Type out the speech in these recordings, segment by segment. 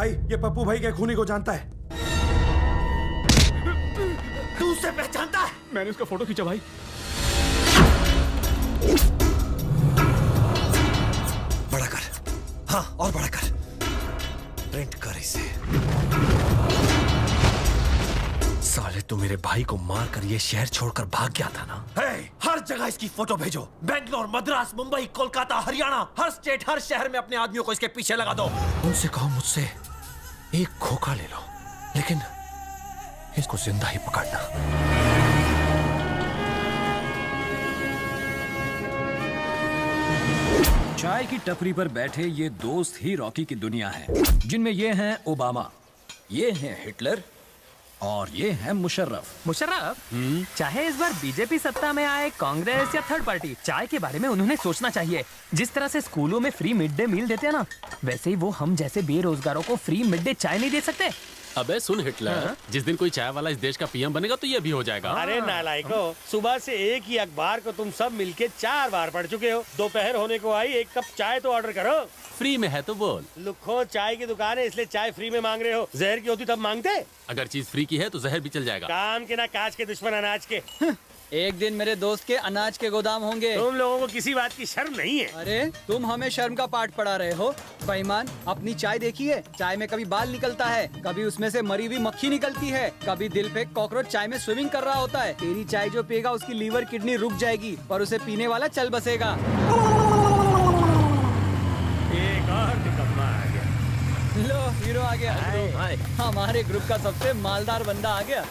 भाई ये पप्पू भाई के खूनी को जानता है। तू उसे पहचानता है? मैंने उसका फोटो खींचा भाई। बड़ा कर, हाँ और बड़ा कर, प्रिंट कर इसे। साले तू मेरे भाई को मारकर ये शहर छोड़कर भाग गया था ना? हर जगह इसकी फोटो भेजो। बेंगलोर, मद्रास, मुंबई, कोलकाता, हरियाणा, हर स्टेट, हर शहर में अपने आदमियों को इसके पीछे लगा दो। उनसे कहो मुझसे एक खोखा ले लो, लेकिन इसको जिंदा ही पकड़ना। चाय की टपरी पर बैठे ये दोस्त ही रॉकी की दुनिया है, जिनमें ये हैं ओबामा, ये हैं हिटलर और ये हैं मुशर्रफ। मुशर्रफ चाहे इस बार बीजेपी सत्ता में आए, कांग्रेस या थर्ड पार्टी, चाय के बारे में उन्होंने सोचना चाहिए। जिस तरह से स्कूलों में फ्री मिड डे मील देते हैं ना, वैसे ही वो हम जैसे बेरोजगारों को फ्री मिड डे चाय नहीं दे सकते। अबे सुन हिटलर, जिस दिन कोई चाय वाला इस देश का पीएम बनेगा तो ये भी हो जाएगा। अरे नालायको, सुबह से एक ही अखबार को तुम सब मिलके 4 बार पढ़ चुके हो। दोपहर होने को आई, एक कप चाय तो ऑर्डर करो। फ्री में है तो बोल। लुखो चाय की दुकान है, इसलिए चाय फ्री में मांग रहे हो। जहर की होती तब मांगते। अगर चीज फ्री की है तो जहर भी चल जाएगा। काम के ना काज के दुश्मन अनाज के। एक दिन मेरे दोस्त के अनाज के गोदाम होंगे। तुम लोगों को किसी बात की शर्म नहीं है? अरे तुम हमें शर्म का पाठ पढ़ा रहे हो। बेईमान, अपनी चाय देखी है? चाय में कभी बाल निकलता है, कभी उसमें से मरी हुई मक्खी निकलती है, कभी दिल पे कॉकरोच चाय में स्विमिंग कर रहा होता है। तेरी चाय जो पिएगा उसकी लीवर किडनी रुक जाएगी, पर उसे पीने वाला चल बसेगा। एक और निकम्मा आ गया। लो हीरो आ गया। हमारे ग्रुप का सबसे मालदार बंदा आ गया।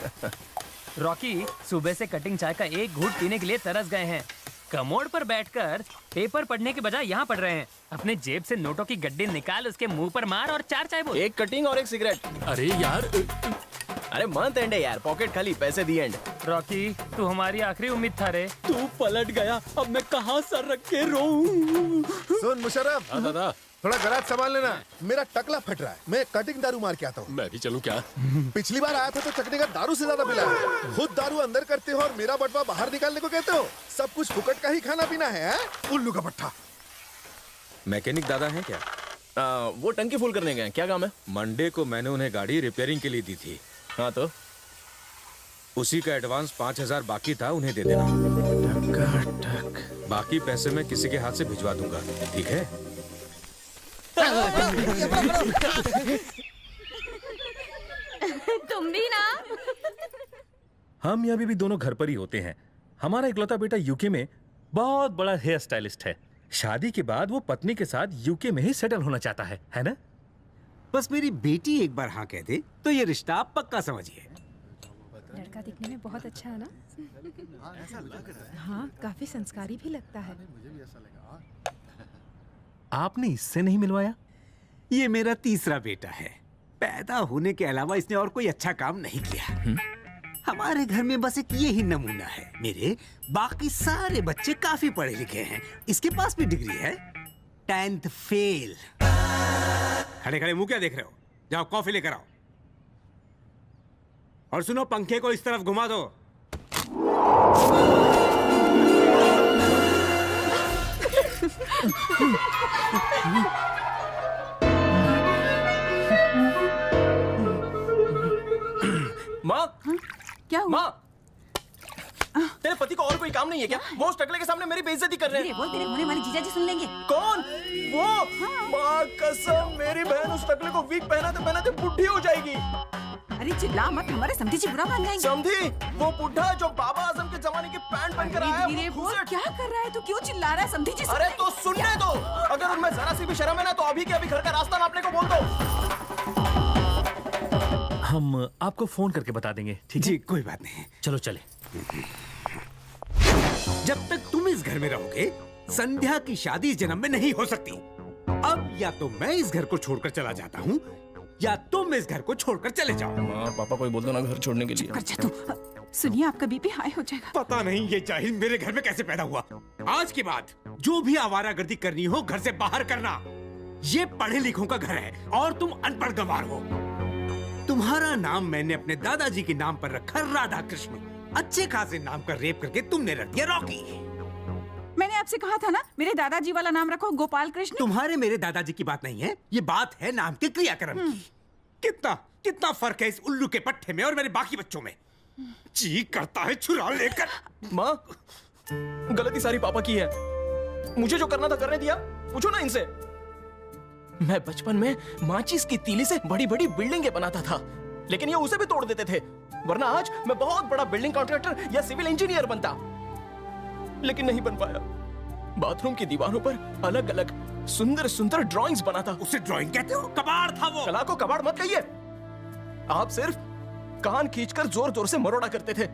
रॉकी सुबह से कटिंग चाय का एक घूंट पीने के लिए तरस गए हैं। कमोड पर बैठकर पेपर पढ़ने के बजाय यहाँ पढ़ रहे हैं। अपने जेब से नोटों की गड्डी निकाल, उसके मुंह पर मार और 4 चाय बोल। एक कटिंग और एक सिगरेट। अरे यार, अरे मंथ एंड है यार, पॉकेट खाली, पैसे दी एंड। रॉकी तू हमारी आखिरी उम्मीद था रे। तू पलट गया, अब मैं कहाँ सर रख के रोऊं? सुन मुशर्रफ, दादा थोड़ा गराज संभाल लेना, मेरा टकला फट रहा है। मैं कटिंग दारू मार के आता हूँ। मैं भी चलूं क्या? पिछली बार आया था तो चकने का दारू से ज्यादा मिला है। खुद दारू अंदर करते हो और मेरा बटवा बाहर निकालने को कहते हो। सब कुछ फुकट का ही खाना पीना है? उल्लू का पट्टा। मैकेनिक दादा हैं क्या? वो टंकी फुल करने गए, क्या काम है? मंडे को मैंने उन्हें गाड़ी रिपेयरिंग के लिए दी थी। हाँ तो उसी का एडवांस 5000 बाकी था, उन्हें दे देना। बाकी पैसे मैं किसी के हाथ से भिजवा दूंगा, ठीक है? तुम भी ना। हम यहाँ भी दोनों घर पर ही होते हैं। हमारा इकलौता बेटा यूके में बहुत बड़ा हेयर स्टाइलिस्ट है। शादी के बाद वो पत्नी के साथ यूके में ही सेटल होना चाहता है ना? बस मेरी बेटी एक बार हाँ कह दे तो ये रिश्ता आप पक्का समझिए। लड़का दिखने में बहुत अच्छा है ना? हाँ, काफी संस्कारी भी लगता है। आपने इससे नहीं मिलवाया? ये मेरा तीसरा बेटा है। पैदा होने के अलावा इसने और कोई अच्छा काम नहीं किया। हमारे घर में बस एक ये ही नमूना है। मेरे बाकी सारे बच्चे काफी पढ़े लिखे हैं। इसके पास भी डिग्री है, 10th फेल। खड़े खड़े मुंह क्या देख रहे हो? जाओ कॉफी लेकर आओ। और सुनो, पंखे को इस तरफ घुमा दो। माँ, क्या हुआ? माँ, तेरे पति को और कोई काम नहीं है क्या? वो उस टकले के सामने मेरी बेइज्जती कर रहे हैं। वो तेरे होने वाले जीजाजी सुन लेंगे। कौन? वो? माँ कसम, मेरी बहन उस टकले को वीक पहनाते बुढ़ी हो जाएगी। अरे चिल्ला मत, हमारे समधी जी बुरा मान जाएंगे। समधी? वो बुढ़ा जो बाबा आजम के जमाने की पैंट पहनकर आया है, वो क्या कर रहा है? तू क्यों चिल्ला रहा है? समधी जी अरे तो सुनने दो। अगर उनमें जरा सी भी शर्म है ना तो अभी के अभी घर का रास्ता नापने को बोल दो। हम आपको फोन करके बता देंगे, ठीक है? जी कोई बात नहीं। चलो चले। जब तक तुम इस घर में रहोगे, संध्या की शादी इस जन्म में नहीं हो सकती। अब या तो मैं इस घर को छोड़कर चला जाता हूँ या तुम इस घर को छोड़कर चले जाओ। माँ पापा कोई बोल दो ना घर छोड़ने के लिए। कर जा तू। सुनिए, आपका बीपी हाई हो जाएगा। पता नहीं ये जाहिल मेरे घर में कैसे पैदा हुआ। आज के बाद जो भी आवारागर्दी करनी हो घर से बाहर करना। ये पढ़े लिखों का घर है और तुम अनपढ़ गंवार हो। तुम्हारा नाम मैंने अपने दादाजी के नाम पर रखा राधा कृष्ण। अच्छे खासे नाम का रेप करके तुमने रख दिया रॉकी। मैंने आपसे कहा था ना, मेरे दादाजी वाला नाम रखो गोपाल कृष्ण। तुम्हारे मेरे दादाजी की बात नहीं है, ये बात है नाम के क्रियाक्रम की। कितना कितना फर्क है इस उल्लू के पट्टे में और मेरे बाकी बच्चों में। जी करता है छुरा लेकर। माँ, गलती सारी पापा की है। मुझे जो करना था करने दिया, पूछो ना इनसे। मैं बचपन में माचिस की तीली से बड़ी बड़ी बिल्डिंगें बनाता था, लेकिन ये उसे भी तोड़ देते थे। वरना आज मैं बहुत बड़ा बिल्डिंग कॉन्ट्रैक्टर या सिविल इंजीनियर बनता, लेकिन नहीं बन पाया। बाथरूम की दीवारों पर अलग अलग सुंदर सुंदर ड्राइंग्स बनाता। उसे ड्राइंग कहते हो? कबाड़ था वो। कला को कबाड़ मत कहिए। आप सिर्फ कान खींचकर जोर जोर से मरोड़ा करते थे।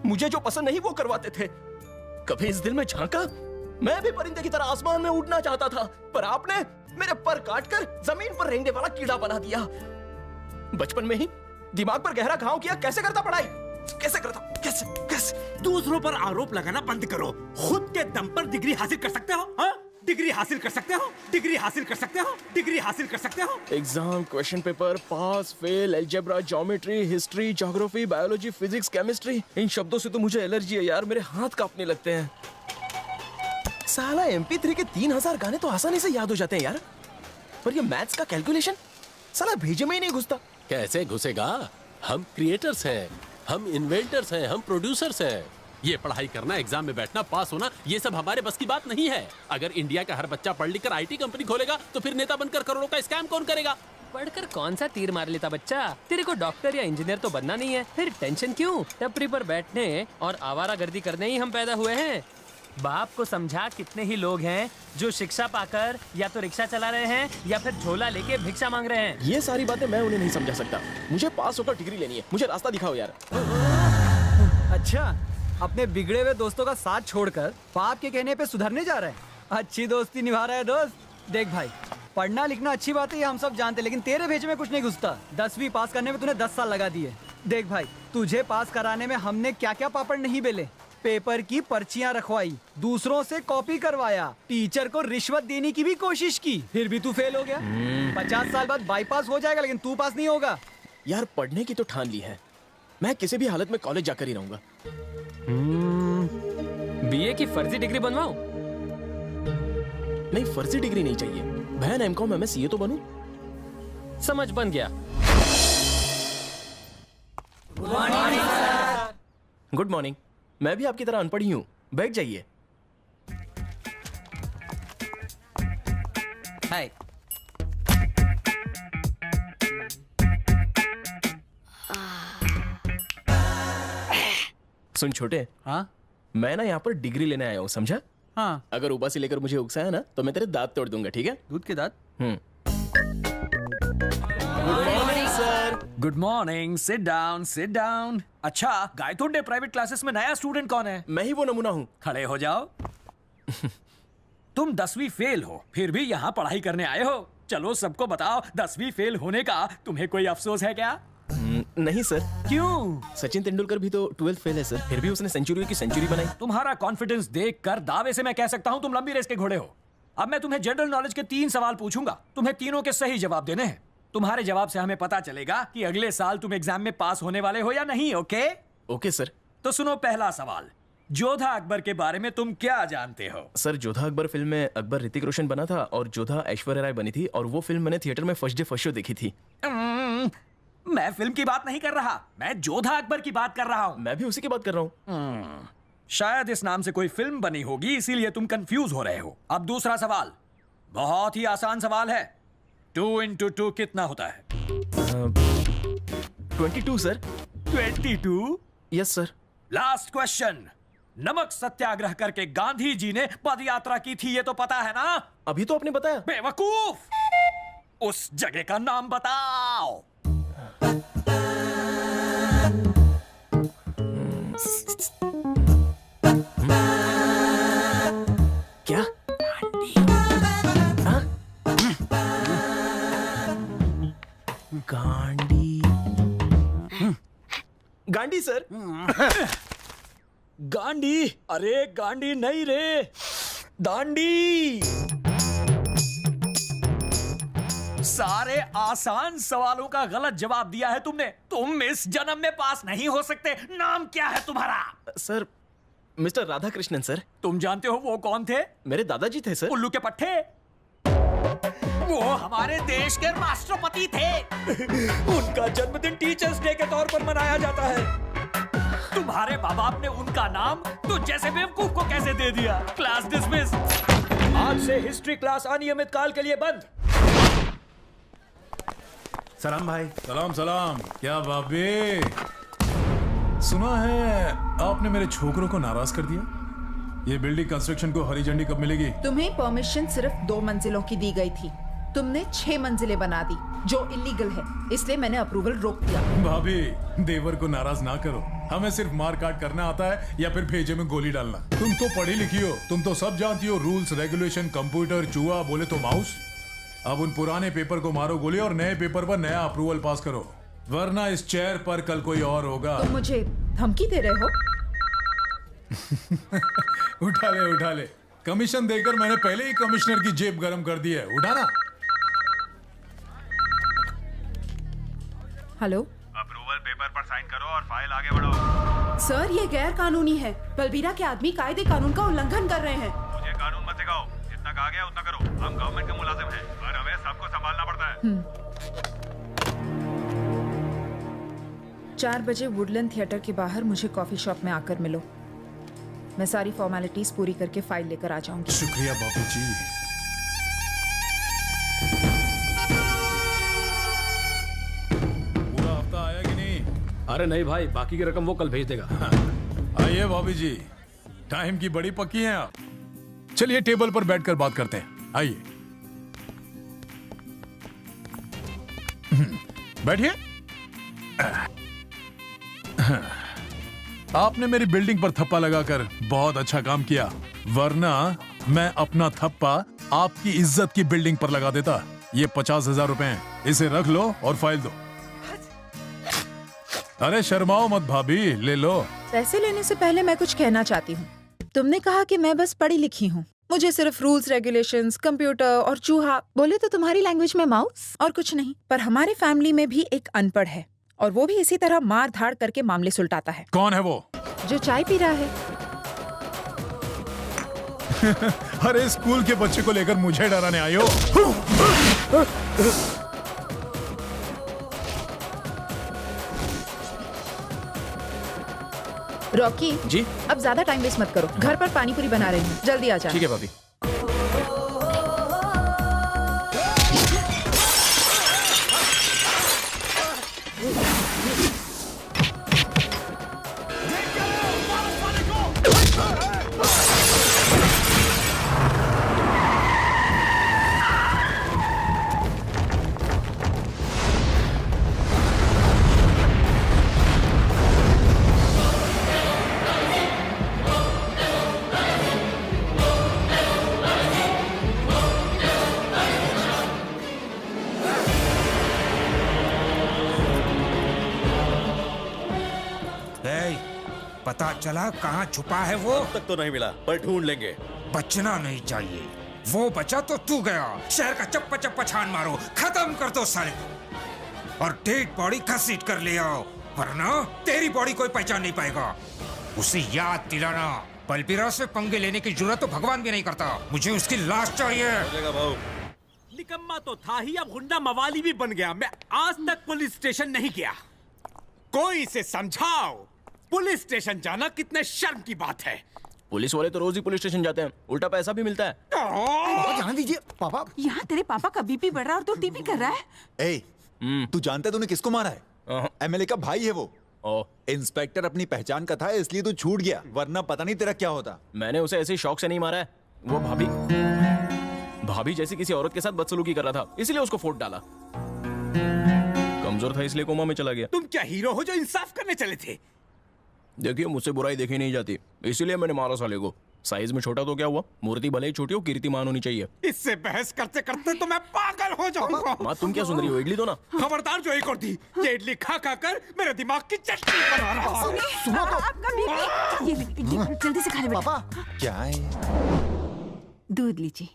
मुझे जो पसंद नहीं वो करवाते थे। कभी इस दिल में झांका, मैं भी परिंदे की तरह आसमान में उड़ना चाहता था, पर आपने मेरे पर काटकर जमीन पर रेंगने वाला कीड़ा बना दिया। बचपन में ही दिमाग पर गहरा घाव किया। कैसे करता पढ़ाई? कैसे करता? कैसे कैसे? दूसरों पर आरोप लगाना बंद करो। खुद के दम पर डिग्री हासिल कर सकते हो? हाँ? डिग्री हासिल कर सकते हो? डिग्री हासिल कर सकते हो? डिग्री हासिल कर सकते हो? Exam, question paper, pass, fail, algebra, geometry, history, geography, biology, physics, chemistry, इन शब्दों से तो मुझे एलर्जी है यार। मेरे हाथ कांपने लगते हैं। साला MP3 के 3000 गाने तो आसानी से याद हो जाते हैं यार, पर ये मैथ्स का कैलकुलेशन साला भेजे में ही नहीं घुसता। कैसे घुसेगा? हम क्रिएटर्स हैं, हम इन्वेंटर्स हैं, हम प्रोड्यूसर्स हैं। ये पढ़ाई करना, एग्जाम में बैठना, पास होना, ये सब हमारे बस की बात नहीं है। अगर इंडिया का हर बच्चा पढ़ लिख कर IT कंपनी खोलेगा तो फिर नेता बनकर करोड़ों का स्कैम कौन करेगा? पढ़कर कौन सा तीर मार लेता बच्चा? तेरे को डॉक्टर या इंजीनियर तो बनना नहीं है, फिर टेंशन क्यों? टपरी पर बैठने और आवारागर्दी करने ही हम पैदा हुए हैं। बाप को समझा, कितने ही लोग हैं जो शिक्षा पाकर या तो रिक्शा चला रहे हैं या फिर झोला लेके भिक्षा मांग रहे हैं। ये सारी बातें मैं उन्हें नहीं समझा सकता। मुझे पास होकर डिग्री लेनी है। मुझे रास्ता दिखाओ यार। अच्छा, अपने बिगड़े हुए दोस्तों का साथ छोड़कर बाप के कहने पे सुधरने जा रहा है। अच्छी दोस्ती निभा रहा है दोस्त। देख भाई, पढ़ना लिखना अच्छी बात है, ये हम सब जानते, लेकिन तेरे भेजे में कुछ नहीं घुसता। 10वीं पास करने में तूने 10 साल लगा दिए। देख भाई, तुझे पास कराने में हमने क्या क्या पापड़ नहीं बेले। पेपर की पर्चियां रखवाई, दूसरों से कॉपी करवाया, टीचर को रिश्वत देने की भी कोशिश की, फिर भी तू फेल हो गया। 50 साल बाद बाईपास हो जाएगा, लेकिन तू पास नहीं होगा। यार पढ़ने की तो ठान ली है, मैं किसी भी हालत में कॉलेज जाकर ही रहूंगा। BA की फर्जी डिग्री बनवाओ? नहीं, फर्जी डिग्री नहीं चाहिए। बहन MCOM MSc तो बनूं। समझ बन गया। Good morning. मैं भी आपकी तरह अनपढ़ ही हूँ। बैठ जाइए। हाय। सुन छोटे, हाँ मैं ना यहाँ पर डिग्री लेने आया हूँ, समझा? हाँ। अगर उबासी लेकर मुझे उकसाया ना तो मैं तेरे दांत तोड़ दूंगा, ठीक है? दूध के दांत? Good morning, sit down, sit down. अच्छा, गायतोंडे प्राइवेट क्लासेस में नया स्टूडेंट कौन है? मैं ही वो नमूना हूँ। खड़े हो जाओ। तुम 10वीं फेल हो, फिर भी यहाँ पढ़ाई करने आए हो। चलो सबको बताओ, 10वीं फेल होने का तुम्हें कोई अफसोस है क्या? नहीं सर। क्यों? सचिन तेंदुलकर भी तो 12th फेल है सर, फिर भी उसने सेंचुरी की सेंचुरी बनाई। तुम्हारा कॉन्फिडेंस देखकर दावे से मैं कह सकता हूँ तुम लंबी रेस के घोड़े हो। अब मैं तुम्हें जनरल नॉलेज के 3 सवाल पूछूंगा, तुम्हें तीनों के सही जवाब देने हैं। तुम्हारे जवाब से हमें पता चलेगा कि अगले साल तुम एग्जाम में पास होने वाले हो या नहीं। ओके? Okay sir. तो सुनो पहला सवाल, जोधा अकबर के बारे में तुम क्या जानते हो? सर, जोधा अकबर फिल्म में अकबर ऋतिक रोशन बना था और जोधा ऐश्वर्या राय बनी थी, और वो फिल्म मैंने थिएटर में फर्स्ट डे फर्स्ट शो देखी थी। मैं फिल्म की बात नहीं कर रहा, मैं जोधा अकबर की बात कर रहा हूँ। मैं भी उसी की बात कर रहा हूँ। शायद इस नाम से कोई फिल्म बनी होगी, इसीलिए तुम कंफ्यूज हो रहे हो। अब दूसरा सवाल, बहुत ही आसान सवाल है। 2 into 2 कितना होता है? 22 sir. 22? Yes sir. Last question, नमक सत्याग्रह करके गांधी जी ने पद यात्रा की थी, ये तो पता है ना? अभी तो आपने बताया। बेवकूफ, उस जगह का नाम बताओ। क्या? गांडी। गांडी सर। गांडी? अरे गांडी नहीं रे, दांडी। सारे आसान सवालों का गलत जवाब दिया है तुमने। तुम इस जन्म में पास नहीं हो सकते। नाम क्या है तुम्हारा? Sir, mister Radha Krishnan sir. तुम जानते हो वो कौन थे? मेरे दादाजी थे सर। उल्लू के पट्टे। वो हमारे देश के राष्ट्रपति थे। उनका जन्मदिन टीचर्स डे के तौर पर मनाया जाता है। तुम्हारे माँ बाप ने उनका नाम तो जैसे बेवकूफ को कैसे दे दिया। Class dismiss. आज से हिस्ट्री क्लास अनियमित काल के लिए बंद। सलाम भाई। सलाम सलाम। क्या बाबे, सुना है आपने मेरे छोकरों को नाराज कर दिया। ये बिल्डिंग कंस्ट्रक्शन को हरी झंडी कब मिलेगी? तुम्हें परमिशन सिर्फ 2 मंजिलों की दी गई थी, तुमने 6 मंजिलें बना दी जो इलीगल है, इसलिए मैंने अप्रूवल रोक दिया। भाभी, देवर को नाराज ना करो। हमें सिर्फ मार काट करना आता है या फिर भेजे में गोली डालना। तुम तो पढ़ी लिखी हो, तुम तो सब जानती हो, रूल्स रेगुलेशन, कंप्यूटर, चूहा, बोले तो माउस। अब उन पुराने पेपर को मारो गोली और नए पेपर पर नया अप्रूवल पास करो, वरना इस चेयर पर कल कोई और होगा। तुम मुझे धमकी दे रहे हो? उठा ले। कमीशन देकर मैंने पहले ही कमिश्नर की जेब गरम कर दी है। उठाना। हेलो, अप्रूवल पेपर पर साइन करो और फाइल आगे बढ़ाओ। सर ये गैर कानूनी है। बलबीरा के आदमी कायदे कानून का उल्लंघन कर रहे हैं। मुझे कानून मत सिखाओ, जितना कहा गया उतना करो। हम गवर्नमेंट के मुलाजिम हैं और हमें सबको संभालना पड़ता है। 4 बजे वुडलैंड थिएटर के बाहर मुझे कॉफी शॉप में आकर मिलो। मैं सारी फॉर्मेलिटीज पूरी करके फाइल लेकर आ जाऊंगी। शुक्रिया बापू जी। पूरा हफ्ता आया कि नहीं? अरे नहीं भाई, बाकी की रकम वो कल भेज देगा। आइए भाभी जी, टाइम की बड़ी पक्की हैं आप। चलिए टेबल पर बैठकर बात करते हैं। आइए बैठिए। आपने मेरी बिल्डिंग पर थप्पा लगाकर बहुत अच्छा काम किया, वरना मैं अपना थप्पा आपकी इज्जत की बिल्डिंग पर लगा देता। ये 50,000 रुपए हैं, इसे रख लो और फाइल दो। अरे शर्माओ मत भाभी, ले लो। पैसे लेने से पहले मैं कुछ कहना चाहती हूँ। तुमने कहा कि मैं बस पढ़ी लिखी हूँ, मुझे सिर्फ रूल्स रेगुलेशंस, कंप्यूटर और चूहा बोले तो तुम्हारी लैंग्वेज में माउस और कुछ नहीं। पर हमारे फैमिली में भी एक अनपढ़ है और वो भी इसी तरह मार धाड़ करके मामले सुलटाता है। कौन है वो? जो चाय पी रहा है। अरे स्कूल के बच्चे को लेकर मुझे डराने आई हो? रॉकी जी, अब ज्यादा टाइम वेस्ट मत करो। घर पर पानी पूरी बना रही हूँ, जल्दी आ जा। ठीक है भाभी। पता चला कहाँ छुपा है वो? अब तक तो नहीं मिला, पर ढूंढ लेंगे। बचना नहीं चाहिए। वो बचा तो तू गया। शहर का चप्पा चप्पा छान मारो, खत्म कर दो साले को। और डेड बॉडी घसीट कर ले आओ, वरना तेरी बॉडी कोई पहचान नहीं पाएगा। उसे याद दिलाना, बलबीरा से पंगे लेने की जरूरत तो भगवान भी नहीं करता। मुझे उसकी लाश चाहिए। भाऊ, निकम्मा तो था ही, अब गुंडा मवाली भी बन गया। मैं आज तक पुलिस स्टेशन नहीं गया। कोई इसे समझाओ, पुलिस स्टेशन जाना कितने शर्म की बात है। पुलिस वाले तो रोज ही पुलिस स्टेशन जाते हैं, उल्टा पैसा भी मिलता है। ध्यान दीजिए पापा। यहाँ तेरे पापा का बीपी बढ़ रहा है और तू टीपी कर रहा है। ए, तू जानता है तूने किसको मारा है? एमएलए का भाई है वो। इंस्पेक्टर अपनी पहचान का था, इसलिए तू छूट गया, वरना पता नहीं तेरा क्या होता। मैंने उसे ऐसे शौक से नहीं मारा है। वो भाभी जैसी किसी औरत के साथ बदसलूकी कर रहा था, इसलिए उसको फोड़ डाला। कमजोर था इसलिए कोमा में चला गया। तुम क्या हीरो हो जो इंसाफ करने चले थे? देखिए, मुझसे बुराई देखी नहीं जाती, इसीलिए मैंने मारा साले को। साइज में छोटा तो क्या हुआ, मूर्ति भले ही छोटी हो, कीर्तिमान होनी चाहिए। इससे बहस करते करते तो मैं पागल हो जाऊंगा। माँ तुम क्या सुन रही हो? इडली दो ना। खबरदार जो एक और दी, ये इडली खा खा कर मेरे दिमाग की चटनी बना रहा है। सुनो तो आपका बीपी। ये जल्दी से खा ले बेटा। पापा क्या है? दूध लीजिए।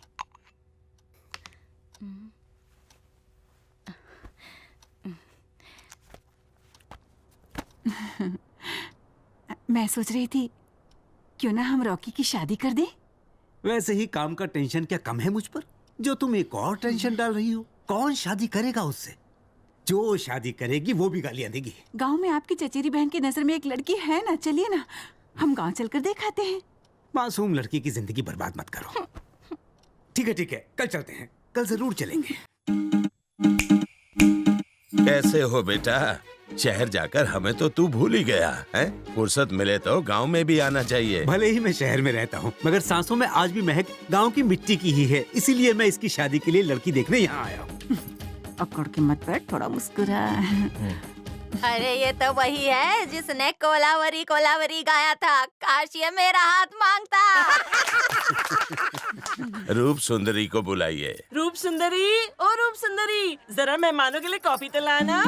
मैं सोच रही थी क्यों ना हम रॉकी की शादी कर दें। वैसे ही काम का टेंशन क्या कम है मुझ पर? जो तुम एक और टेंशन डाल रही हो? कौन शादी करेगा उससे? जो शादी करेगी वो भी गालियां देगी। गांव में आपकी चचेरी बहन की नजर में एक लड़की है ना, चलिए ना हम गांव चलकर दिखाते हैं। मासूम लड़की की जिंदगी बर्बाद मत करो। ठीक है, कल चलते हैं, कल जरूर चलेंगे। कैसे हो बेटा? शहर जाकर हमें तो तू भूल ही गया है। फुर्सत मिले तो गांव में भी आना चाहिए। भले ही मैं शहर में रहता हूँ, मगर सांसों में आज भी महक गांव की मिट्टी की ही है। इसीलिए मैं इसकी शादी के लिए लड़की देखने यहाँ आया हूँ। अकड़ के मत बैठ, थोड़ा मुस्कुरा। अरे ये तो वही है जिसने कोलावरी कोलावरी गाया था, काश ये मेरा हाथ मांगता। रूप सुंदरी को बुलाइए। रूप सुंदरी, ओ रूप सुंदरी, जरा मेहमानों के लिए कॉफी तो लाना।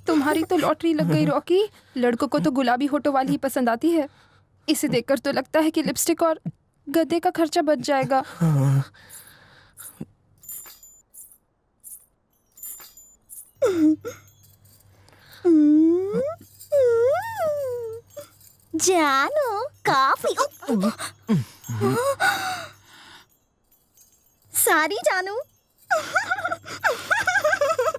तुम्हारी तो लॉटरी लग गई रॉकी। लड़कों को तो गुलाबी होठों वाली ही पसंद आती है। इसे देखकर तो लगता है कि लिपस्टिक और गद्दे का खर्चा बच जाएगा। जानू काफी सारी जानू।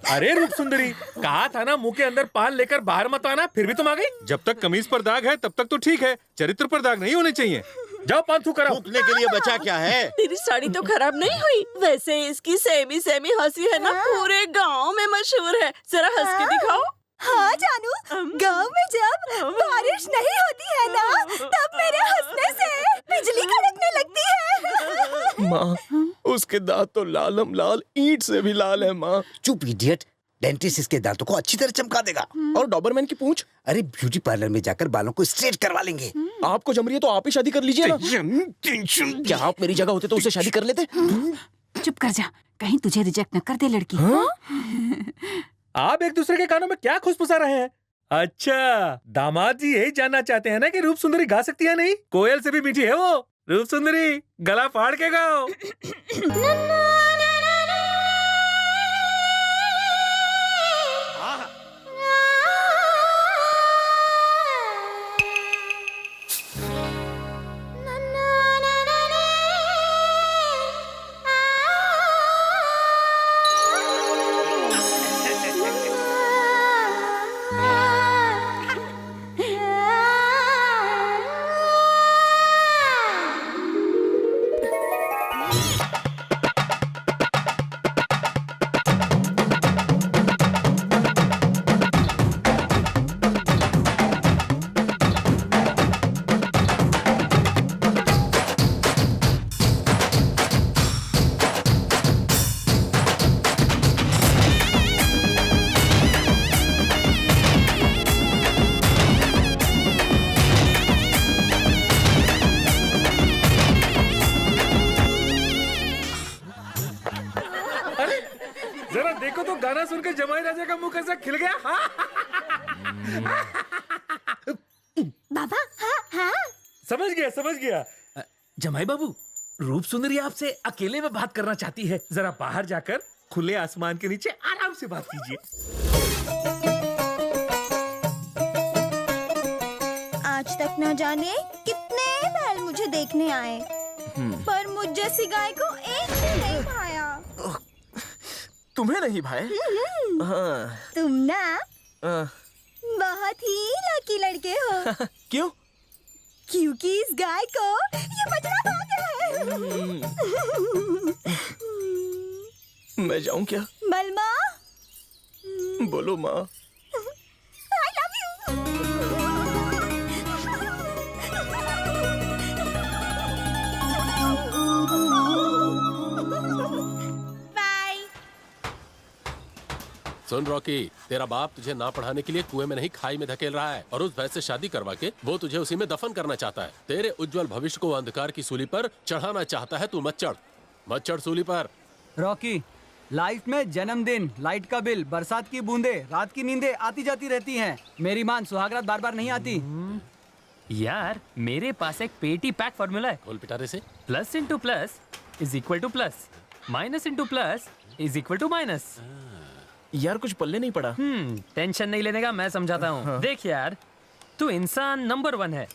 अरे रूप सुंदरी, कहा था ना मुंह के अंदर पान लेकर बाहर मत आना, फिर भी तुम आ गई। जब तक कमीज पर दाग है तब तक तो ठीक है, चरित्र पर दाग नहीं होने चाहिए। जाओ पान थू कराओ। थूकने के लिए बचा क्या है? तेरी साड़ी तो खराब नहीं हुई? वैसे इसकी सेमी सेमी हंसी है ना, पूरे गांव में मशहूर है। जरा हंस के दिखाओ। हाँ जानू, गांव में जब बारिश नहीं होती है ना, तब मेरे हंसने से बिजली कड़कने लगती है। माँ, उसके दांत तो लालम लाल ईंट से भी लाल है माँ। चुप इडियट, डेंटिस्ट इसके दांतों को अच्छी तरह चमका देगा। और डॉबरमैन की पूंछ? अरे ब्यूटी पार्लर में जाकर बालों को स्ट्रेट करवा लेंगे। आपको जम रही है तो आप ही शादी कर लीजिए ना। क्या आप मेरी जगह होते तो उससे शादी कर लेते? चुप कर जा, कहीं तुझे रिजेक्ट न कर दे लड़की। आप एक दूसरे के कानों में क्या खुशफुसा रहे हैं? अच्छा, दामाद जी यही जानना चाहते हैं ना कि रूप सुंदरी गा सकती है नहीं? कोयल से भी मीठी है वो। रूप सुंदरी, गला फाड़ के गाओ। जरा देखो तो गाना सुनकर जमाई राजा का मुंह कैसा खिल गया। बाबा हाँ हाँ समझ गया। जमाई बाबू, रूप सुंदरी आपसे अकेले में बात करना चाहती है। जरा बाहर जाकर खुले आसमान के नीचे आराम से बात कीजिए। आज तक न जाने कितने बैल मुझे देखने आए, पर मुझ जैसी गाय को एक भी नहीं भाया। तुम्हें नहीं भाई? हाँ। तुम ना बहुत ही लकी लड़के हो। क्यों? क्योंकि इस गाय को ये बछड़ा भागा है। मैं जाऊं क्या? बलमा, बोलो माँ। I love you। Soon Rocky, तेरा बाप तुझे ना पढ़ाने के लिए कुएं में नहीं खाई में धकेल रहा है, और उस भैंस से शादी करवा के वो तुझे उसी में दफन करना चाहता है। तेरे उज्जवल भविष्य को अंधकार की सूली पर चढ़ाना चाहता है। तू मत चढ़ सूली पर। रॉकी, लाइफ में जन्मदिन, लाइट का बिल, बरसात की बूंदे, रात की नींदें आती जाती रहती हैं। मेरी मान सुहागरात बार बार नहीं आती। यार मेरे पास एक पेटी पैक फॉर्मूला है। खोल पिटारे से। Plus into plus is equal to plus, minus into plus is equal to minus. यार कुछ पल्ले नहीं पड़ा। टेंशन नहीं लेने का, मैं समझाता हूँ। देख यार, तू इंसान नंबर 1 है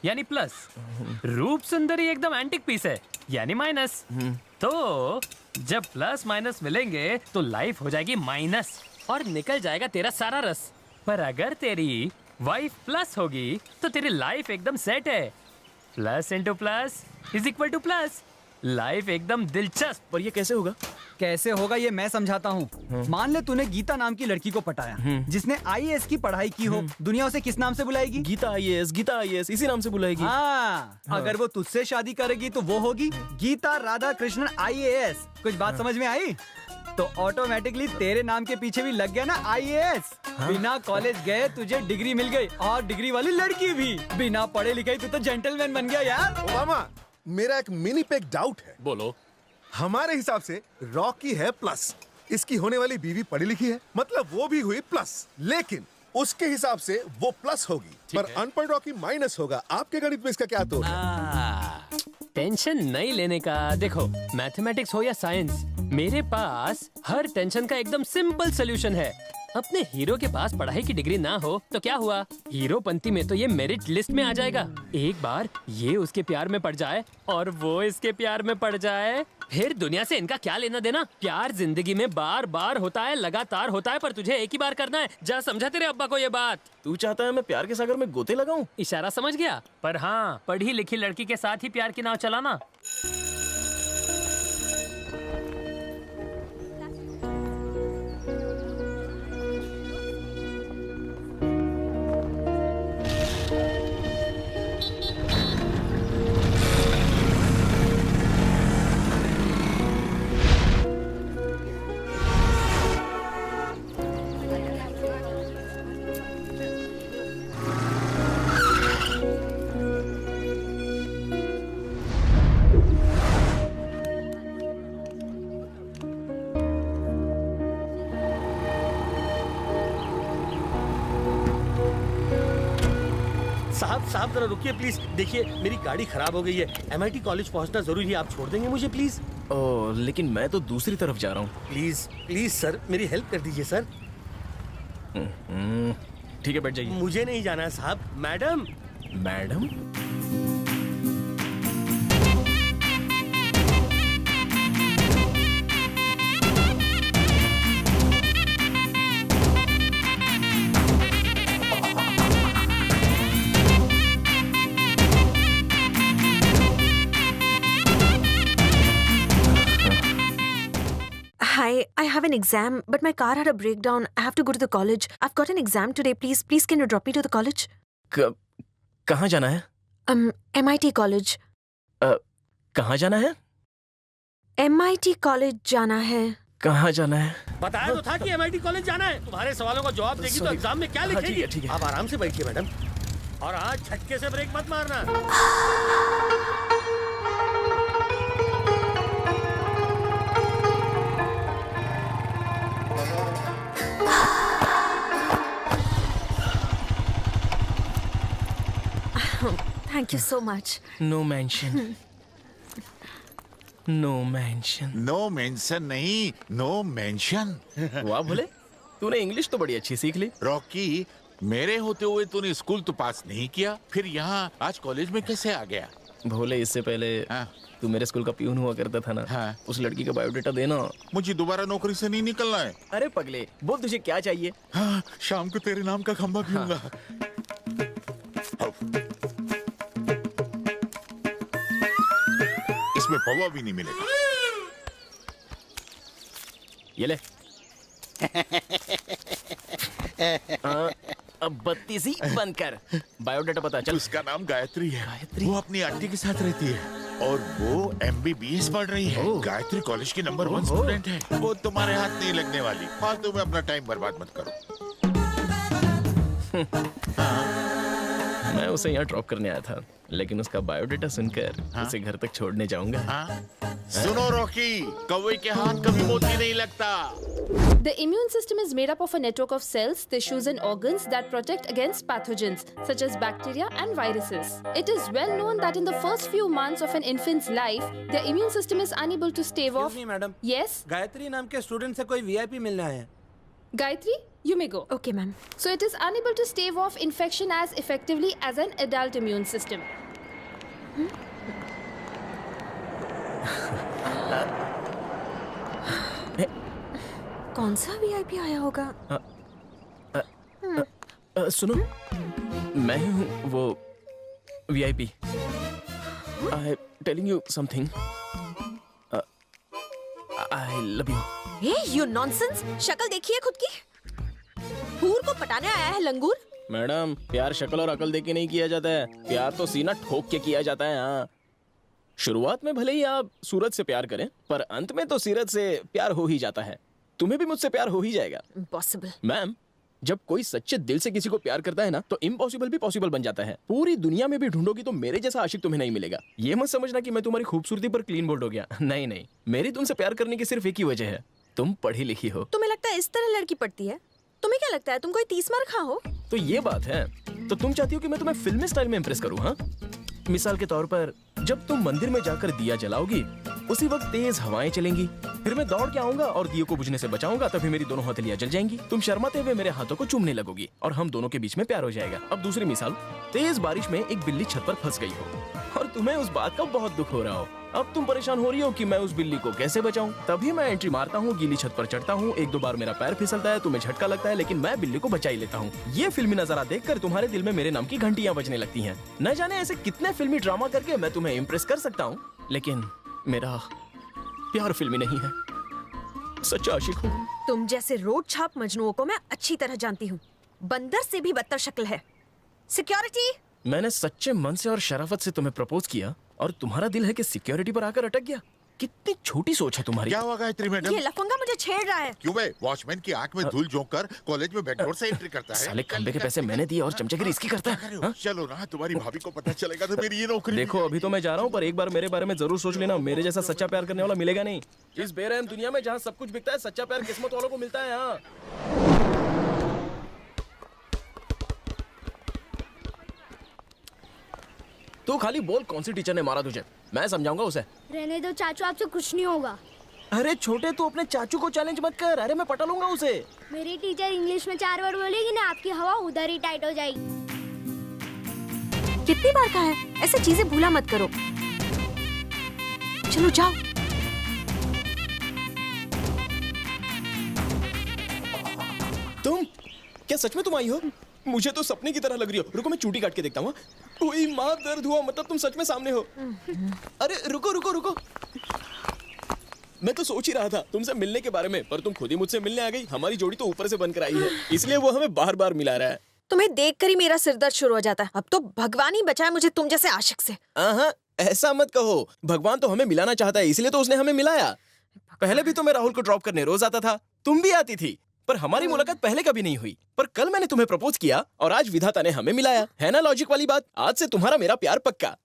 यानी प्लस, रूप सुंदरी एकदम एंटिक पीस है यानी माइनस। तो जब प्लस माइनस मिलेंगे तो लाइफ हो जाएगी माइनस और निकल जाएगा तेरा सारा रस। पर अगर तेरी वाइफ प्लस होगी तो तेरी लाइफ एकदम सेट है। Plus into plus is equal to plus, life एकदम दिलचस्प। पर ये कैसे होगा? कैसे होगा ये मैं समझाता हूँ। मान ले तूने गीता नाम की लड़की को पटाया, जिसने IAS की पढ़ाई की हो। दुनिया उसे किस नाम से बुलाएगी? गीता IAS इसी नाम से बुलाएगी। हाँ, अगर वो तुझसे शादी करेगी तो वो होगी गीता राधा कृष्णन IAS। कुछ बात समझ में आई? तो ऑटोमेटिकली तेरे नाम के पीछे भी लग गया ना IAS। बिना कॉलेज गए तुझे डिग्री मिल गई, और डिग्री वाली लड़की भी। बिना पढ़े लिखे तू तो जेंटलमैन बन गया यार। ओबामा, मेरा एक मिनी पे डाउट है। बोलो। हमारे हिसाब से रॉकी है प्लस, इसकी होने वाली बीवी पढ़ी लिखी है, मतलब वो भी हुई प्लस। लेकिन उसके हिसाब से वो प्लस होगी, पर अनपढ़ रॉकी माइनस होगा। आपके गणित में इसका क्या तोड़ है? टेंशन नहीं लेने का। देखो, मैथमेटिक्स हो या साइंस, मेरे पास हर टेंशन का एकदम सिंपल सोल्यूशन है। अपने हीरो के पास पढ़ाई की डिग्री ना हो तो क्या हुआ, हीरोपंती में तो ये मेरिट लिस्ट में आ जाएगा। एक बार ये उसके प्यार में पड़ जाए और वो इसके प्यार में पड़ जाए, फिर दुनिया से इनका क्या लेना देना। प्यार जिंदगी में बार बार होता है, लगातार होता है, पर तुझे एक ही बार करना है। जा समझा तेरे अब्बा को ये बात। तू चाहता है मैं प्यार के सागर में गोते लगाऊं? इशारा समझ गया। पर हाँ, पढ़ी लिखी लड़की के साथ ही प्यार की नाव चलाना। साहब जरा रुकिए प्लीज। देखिए मेरी गाड़ी खराब हो गई है, MIT कॉलेज पहुंचना जरूरी है। आप छोड़ देंगे मुझे प्लीज? ओह, लेकिन मैं तो दूसरी तरफ जा रहा हूँ। प्लीज प्लीज सर, मेरी हेल्प कर दीजिए सर। ठीक है, बैठ जाइए। मुझे नहीं जाना है साहब। Madam. Madam? Hi, I have an exam, but my car had a breakdown. I have to go to the college. I've got an exam today. Please, can you drop me to the college? कहाँ जाना है? MIT college. कहाँ जाना है? MIT college जाना है। कहाँ जाना है? बताया तो था कि MIT कॉलेज जाना है। तुम्हारे सवालों का जवाब देगी तो एग्जाम में क्या लिखेगी? ठीक है। आप आराम से बैठिए मैडम, और आज झटके से ब्रेक मत मारना। Thank you so much. No mention. No mention. No mention नहीं, नो मेंशन। वाह भोले, तूने इंग्लिश तो बड़ी अच्छी सीख ली। रॉकी, मेरे होते हुए तूने स्कूल तो पास नहीं किया, फिर यहाँ आज कॉलेज में कैसे आ गया? भोले, इससे पहले तू मेरे स्कूल का पियून हुआ करता था ना। उस लड़की का बायोडेटा देना। मुझे दोबारा नौकरी से नहीं निकलना है। अरे पगले, बोल तुझे क्या चाहिए? हाँ, शाम को तेरे नाम का खंबा पीऊंगा। इसमें पवा भी नहीं मिलेगा। ये ले। अब बत्तीसी बंद कर। बायोडाटा पता चल। उसका नाम गायत्री है। गायत्री? वो अपनी आंटी के साथ रहती है और वो MBBS पढ़ रही है। गायत्री कॉलेज की नंबर 1 स्टूडेंट है। वो तुम्हारे हाथ नहीं लगने वाली। फालतू में अपना टाइम बर्बाद मत करो। मैं उसे यहाँ ड्रॉप करने आया था, लेकिन उसका बायोडेटा सुनकर उसे घर तक छोड़ने जाऊंगा। सुनो रॉकी, कौवे के हाथ कभी मोती नहीं लगता। The immune system is made up of a network of cells, tissues and organs that protect against pathogens such as bacteria and viruses. It is well known that in the first few months of an infant's life, their immune system is unable to stave off... madam, Yes? Gayatri नाम के student से कोई VIP मिलना है। Gayatri, you may go. Okay, ma'am. So it is unable to stave off infection as effectively as an adult immune system. कौन सा VIP आया होगा? सुनो, मैं ही हूँ वो VIP. I telling you something. I love you. You nonsense! शक्ल देखिए खुद की। हूर को पटाने आया है लंगूर। मैडम, प्यार शक्ल और अकल देके नहीं किया जाता है, प्यार तो सीना ठोक के किया जाता है। हाँ, शुरुआत में भले ही आप सूरज से प्यार करें, पर अंत में तो सीरत से प्यार हो ही जाता है। तुम्हें भी मुझसे प्यार हो ही जाएगा। इम्पॉसिबल। मैम, जब कोई सच्चे दिल से किसी को प्यार करता है ना, तो इम्पॉसिबल भी पॉसिबल बन जाता है। पूरी दुनिया में भी ढूंढोगी तो मेरे जैसा आशिक तुम्हें नहीं मिलेगा। ये मत समझना कि मैं तुम्हारी खूबसूरती पर क्लीन बोल्ड हो गया। नहीं नहीं, मेरी तुमसे प्यार करने की सिर्फ एक ही वजह है, तुम पढ़ी लिखी हो। तुम्हें लगता है इस तरह लड़की पड़ती है? तुम्हें क्या लगता है तुम कोई 30 मार खा हो? तो ये बात है, तो तुम चाहती हो कि मैं तुम्हें फिल्मी स्टाइल में इम्प्रेस करूं? हाँ, मिसाल के तौर पर जब तुम मंदिर में जाकर दिया जलाओगी, उसी वक्त तेज हवाएं चलेंगी, फिर मैं दौड़ के आऊंगा और दिए को बुझने से बचाऊंगा, तभी मेरी दोनों हथेलियां जल जाएंगी। तुम शर्माते हुए मेरे हाथों को चूमने लगोगी और हम दोनों के बीच में प्यार हो जाएगा। अब दूसरी मिसाल, तेज बारिश में एक बिल्ली छत पर फंस गई हो और तुम्हें उस बात का बहुत दुख हो रहा हो। अब तुम परेशान हो रही हो कि मैं उस बिल्ली को कैसे बचाऊं। तभी मैं एंट्री मारता हूँ, गीली छत पर चढ़ता हूँ, एक दो बार मेरा पैर फिसलता है, तुम्हें झटका लगता है, लेकिन मैं बिल्ली को बचा ही लेता हूँ। ये फिल्मी नजारा देखकर तुम्हारे दिल में मेरे नाम की घंटियां बजने लगती हैं। न जाने ऐसे कितने फिल्मी ड्रामा करके मैं तुम्हें इम्प्रेस कर सकता हूँ, लेकिन मेरा प्यार फिल्मी नहीं है, सच्चा आशिक हूँ। तुम जैसे रोड छाप मजनुओं को मैं अच्छी तरह जानती हूँ। बंदर से भी बदतर शक्ल है। सिक्योरिटी! मैंने सच्चे मन से और शराफत से तुम्हें प्रपोज किया और तुम्हारा दिल है कि सिक्योरिटी पर आकर अटक गया। कितनी छोटी सोच है तुम्हारी। क्या हुआ गायत्री मैडम? ये लफंगा मुझे छेड़ रहा है। क्यों बे? वॉचमैन की आंख में धूल झोंक कर कॉलेज में बैकडोर से एंट्री करता है। साले खंबे के पैसे मैंने दिए और चमचागिरी इसकी करता है। हाँ? चलो ना, तुम्हारी भाभी को पता चलेगा तो मेरी ये नौकरी। देखो, अभी तो मैं जा रहा हूँ, पर एक बार मेरे बारे में जरूर सोच लेना। मेरे जैसा सच्चा प्यार करने वाला मिलेगा नहीं। इस बेरहम दुनिया में जहाँ सब कुछ बिकता है, सच्चा प्यार किस्मत वालों को मिलता है। हाँ, तू खाली बोल, कौन सी टीचर ने मारा तुझे? मैं समझाऊंगा उसे। रहने दो चाचू, आपसे कुछ नहीं होगा। अरे छोटे, तू अपने चाचू को चैलेंज मत कर। अरे मैं पटा लूंगा उसे। मेरी टीचर इंग्लिश में 4 वर्ड बोलेगी ना, आपकी हवा उधर ही टाइट हो जाएगी। कितनी बार कहा है, ऐसे चीजें भूला मत करो। चलो जाओ। तुम क्या सच में तुम आई हो? मुझे तो सपने की तरह लग रही हो। रुको, मैं चूटी काट के देखता हूँ। ओए माँ, दर्द हुआ। मतलब तुम सच में सामने हो? अरे रुको रुको रुको, मैं तो सोच ही रहा था तुमसे मिलने के बारे में, पर तुम खुद ही मुझसे मिलने आ गई। हमारी जोड़ी तो ऊपर से बनकर आई है, इसलिए वो हमें बार बार मिला रहा है। तुम्हें देखकर ही मेरा सिरदर्द शुरू हो जाता है। अब तो भगवान ही बचाए मुझे तुम जैसे आशिक से। ऐसा मत कहो, भगवान तो हमें मिलाना चाहता है, इसलिए तो उसने हमें मिलाया। पहले भी तो मैं राहुल को ड्रॉप करने रोज आता था, तुम भी आती थी, पर हमारी मुलाकात पहले कभी नहीं हुई। पर कल मैंने तुम्हें प्रपोज किया और आज विधाता ने हमें मिलाया। है ना लॉजिक वाली बात? आज से तुम्हारा मेरा प्यार पक्का।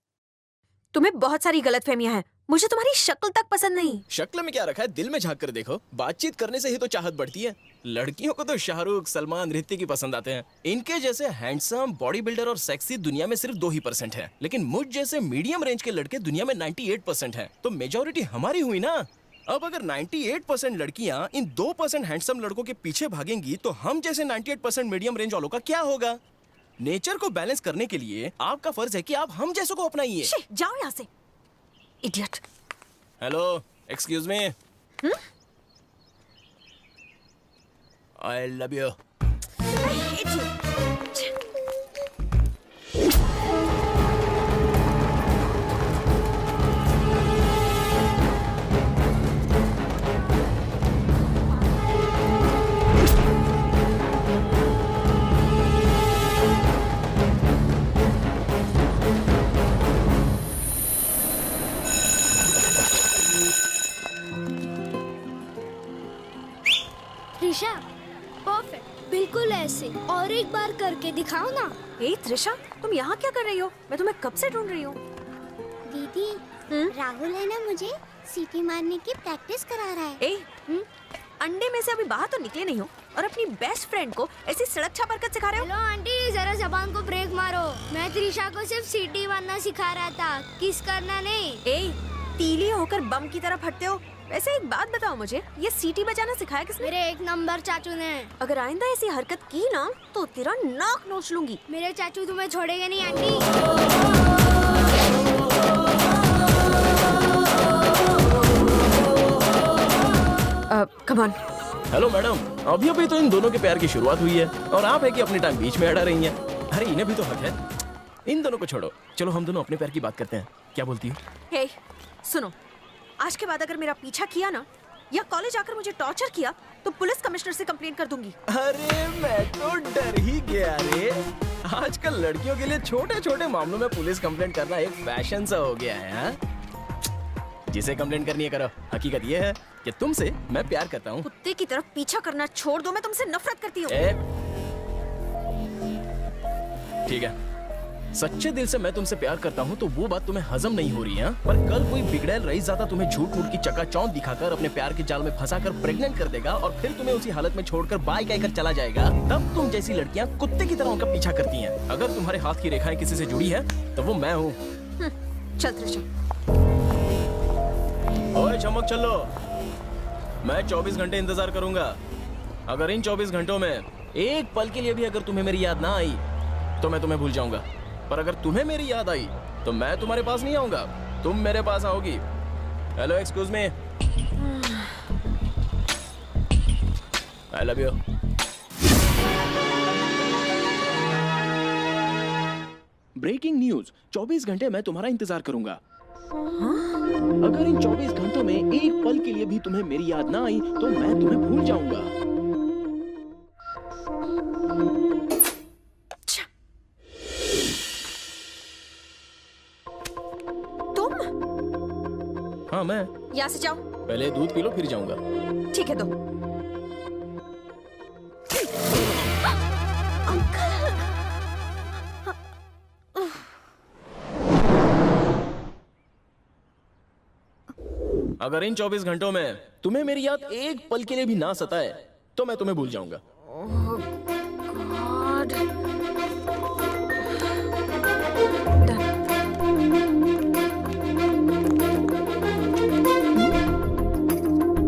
तुम्हें बहुत सारी गलतफहमियां हैं। मुझे तुम्हारी शक्ल तक पसंद नहीं। शक्ल में क्या रखा है, दिल में झांक कर देखो। बातचीत करने से ही तो चाहत बढ़ती है। लड़कियों को तो शाहरुख, सलमान, ऋतिक की पसंद आते हैं। इनके जैसे हैंडसम, बॉडी बिल्डर और सेक्सी दुनिया में सिर्फ 2% है, लेकिन मुझ जैसे मीडियम रेंज के लड़के दुनिया में 98% है। तो मेजोरिटी हमारी हुई ना। अब अगर 98% लड़कियां इन 2% हैंडसम लड़कों के पीछे भागेंगी, तो हम जैसे 98% मीडियम रेंज वालों का क्या होगा? नेचर को बैलेंस करने के लिए आपका फर्ज है कि आप हम जैसों को अपनाइए। जाओ यहाँ से, idiot. Hello, excuse me. I love you. Risha, perfect, बिल्कुल ऐसे। और एक एक बार करके दिखाओ ना। ए त्रिशा, तुम यहाँ क्या कर रही हो? मैं तुम्हें कब से ढूंढ रही हूँ। दीदी, राहुल है ना, मुझे सीटी मारने की प्रैक्टिस करा रहा है। ए, अंडे में से अभी बाहर तो निकले नहीं हो और अपनी बेस्ट फ्रेंड को ऐसी सड़क छाप हरकत सिखा रहे हो। हेलो आंटी, जरा जबान को ब्रेक मारो। मैं त्रिशा को सिर्फ सीटी मारना सिखा रहा था, किस करना नहीं। ए, तीली होकर बम की तरह फटते हो। वैसे एक बात बताओ मुझे, ये सीटी बजाना सिखाया किसने? मेरे 1 नंबर चाचू ने। अगर आइंदा ऐसी हरकत की ना तो तेरा नाक नोच लूंगी। मेरे चाचू तुम्हें छोड़ेंगे नहीं aunty. Come on. Hello madam, अभी अभी तो इन दोनों के प्यार की शुरुआत हुई है और आप है कि अपनी टांग बीच में अड़ा रही हैं। अरे इन्हें भी तो हक है। इन दोनों को छोड़ो, चलो हम दोनों अपने प्यार की बात करते हैं। क्या बोलती हो? हे, सुनो, आज के बाद अगर मेरा पीछा किया ना या कॉलेज आकर मुझे टॉर्चर किया तो पुलिस कमिश्नर से कंप्लेंट कर दूंगी। अरे मैं तो डर ही गया रे। आजकल लड़कियों के लिए छोटे छोटे मामलों में पुलिस कंप्लेंट करना एक फैशन सा हो गया है। हाँ? जिसे कंप्लेंट करनी है करो। हकीकत ये है कि तुमसे मैं प्यार करता हूँ। कुत्ते की तरफ पीछा करना छोड़ दो, मैं तुमसे नफरत करती हूँ। ठीक है, सच्चे दिल से मैं तुमसे प्यार करता हूँ तो वो बात तुम्हें हजम नहीं हो रही है। पर कल कोई बिगड़ैल रईस ज़्यादा तुम्हें झूठ मूठ की चकाचौंध दिखाकर अपने प्यार के जाल में फंसाकर प्रेग्नेंट कर देगा और फिर तुम्हें उसी हालत में छोड़कर बाय कहकर चला जाएगा। तब तुम जैसी लड़कियाँ कुत्ते की तरह उनका पीछा करती हैं। अगर तुम्हारे हाथ की रेखाएं किसी से जुड़ी है तो वो मैं हूँ। चल त्रिशा। ओए चमक चलो, मैं 24 घंटे इंतजार करूंगा। अगर इन 24 घंटों में एक पल के लिए भी अगर तुम्हें मेरी याद ना आई तो मैं तुम्हें भूल जाऊंगा। पर अगर तुम्हें मेरी याद आई तो मैं तुम्हारे पास नहीं आऊंगा, तुम मेरे पास आओगी। Hello, excuse me, I love you. Breaking news, 24 घंटे मैं तुम्हारा इंतजार करूंगा। अगर इन 24 घंटों में एक पल के लिए भी तुम्हें मेरी याद ना आई तो मैं तुम्हें भूल जाऊंगा। तुम? हाँ मैं। यहाँ से जाओ। पहले दूध पी लो फिर जाऊंगा। ठीक है, दो। अगर इन 24 घंटों में तुम्हें मेरी याद एक पल के लिए भी ना सताए तो मैं तुम्हें भूल जाऊंगा।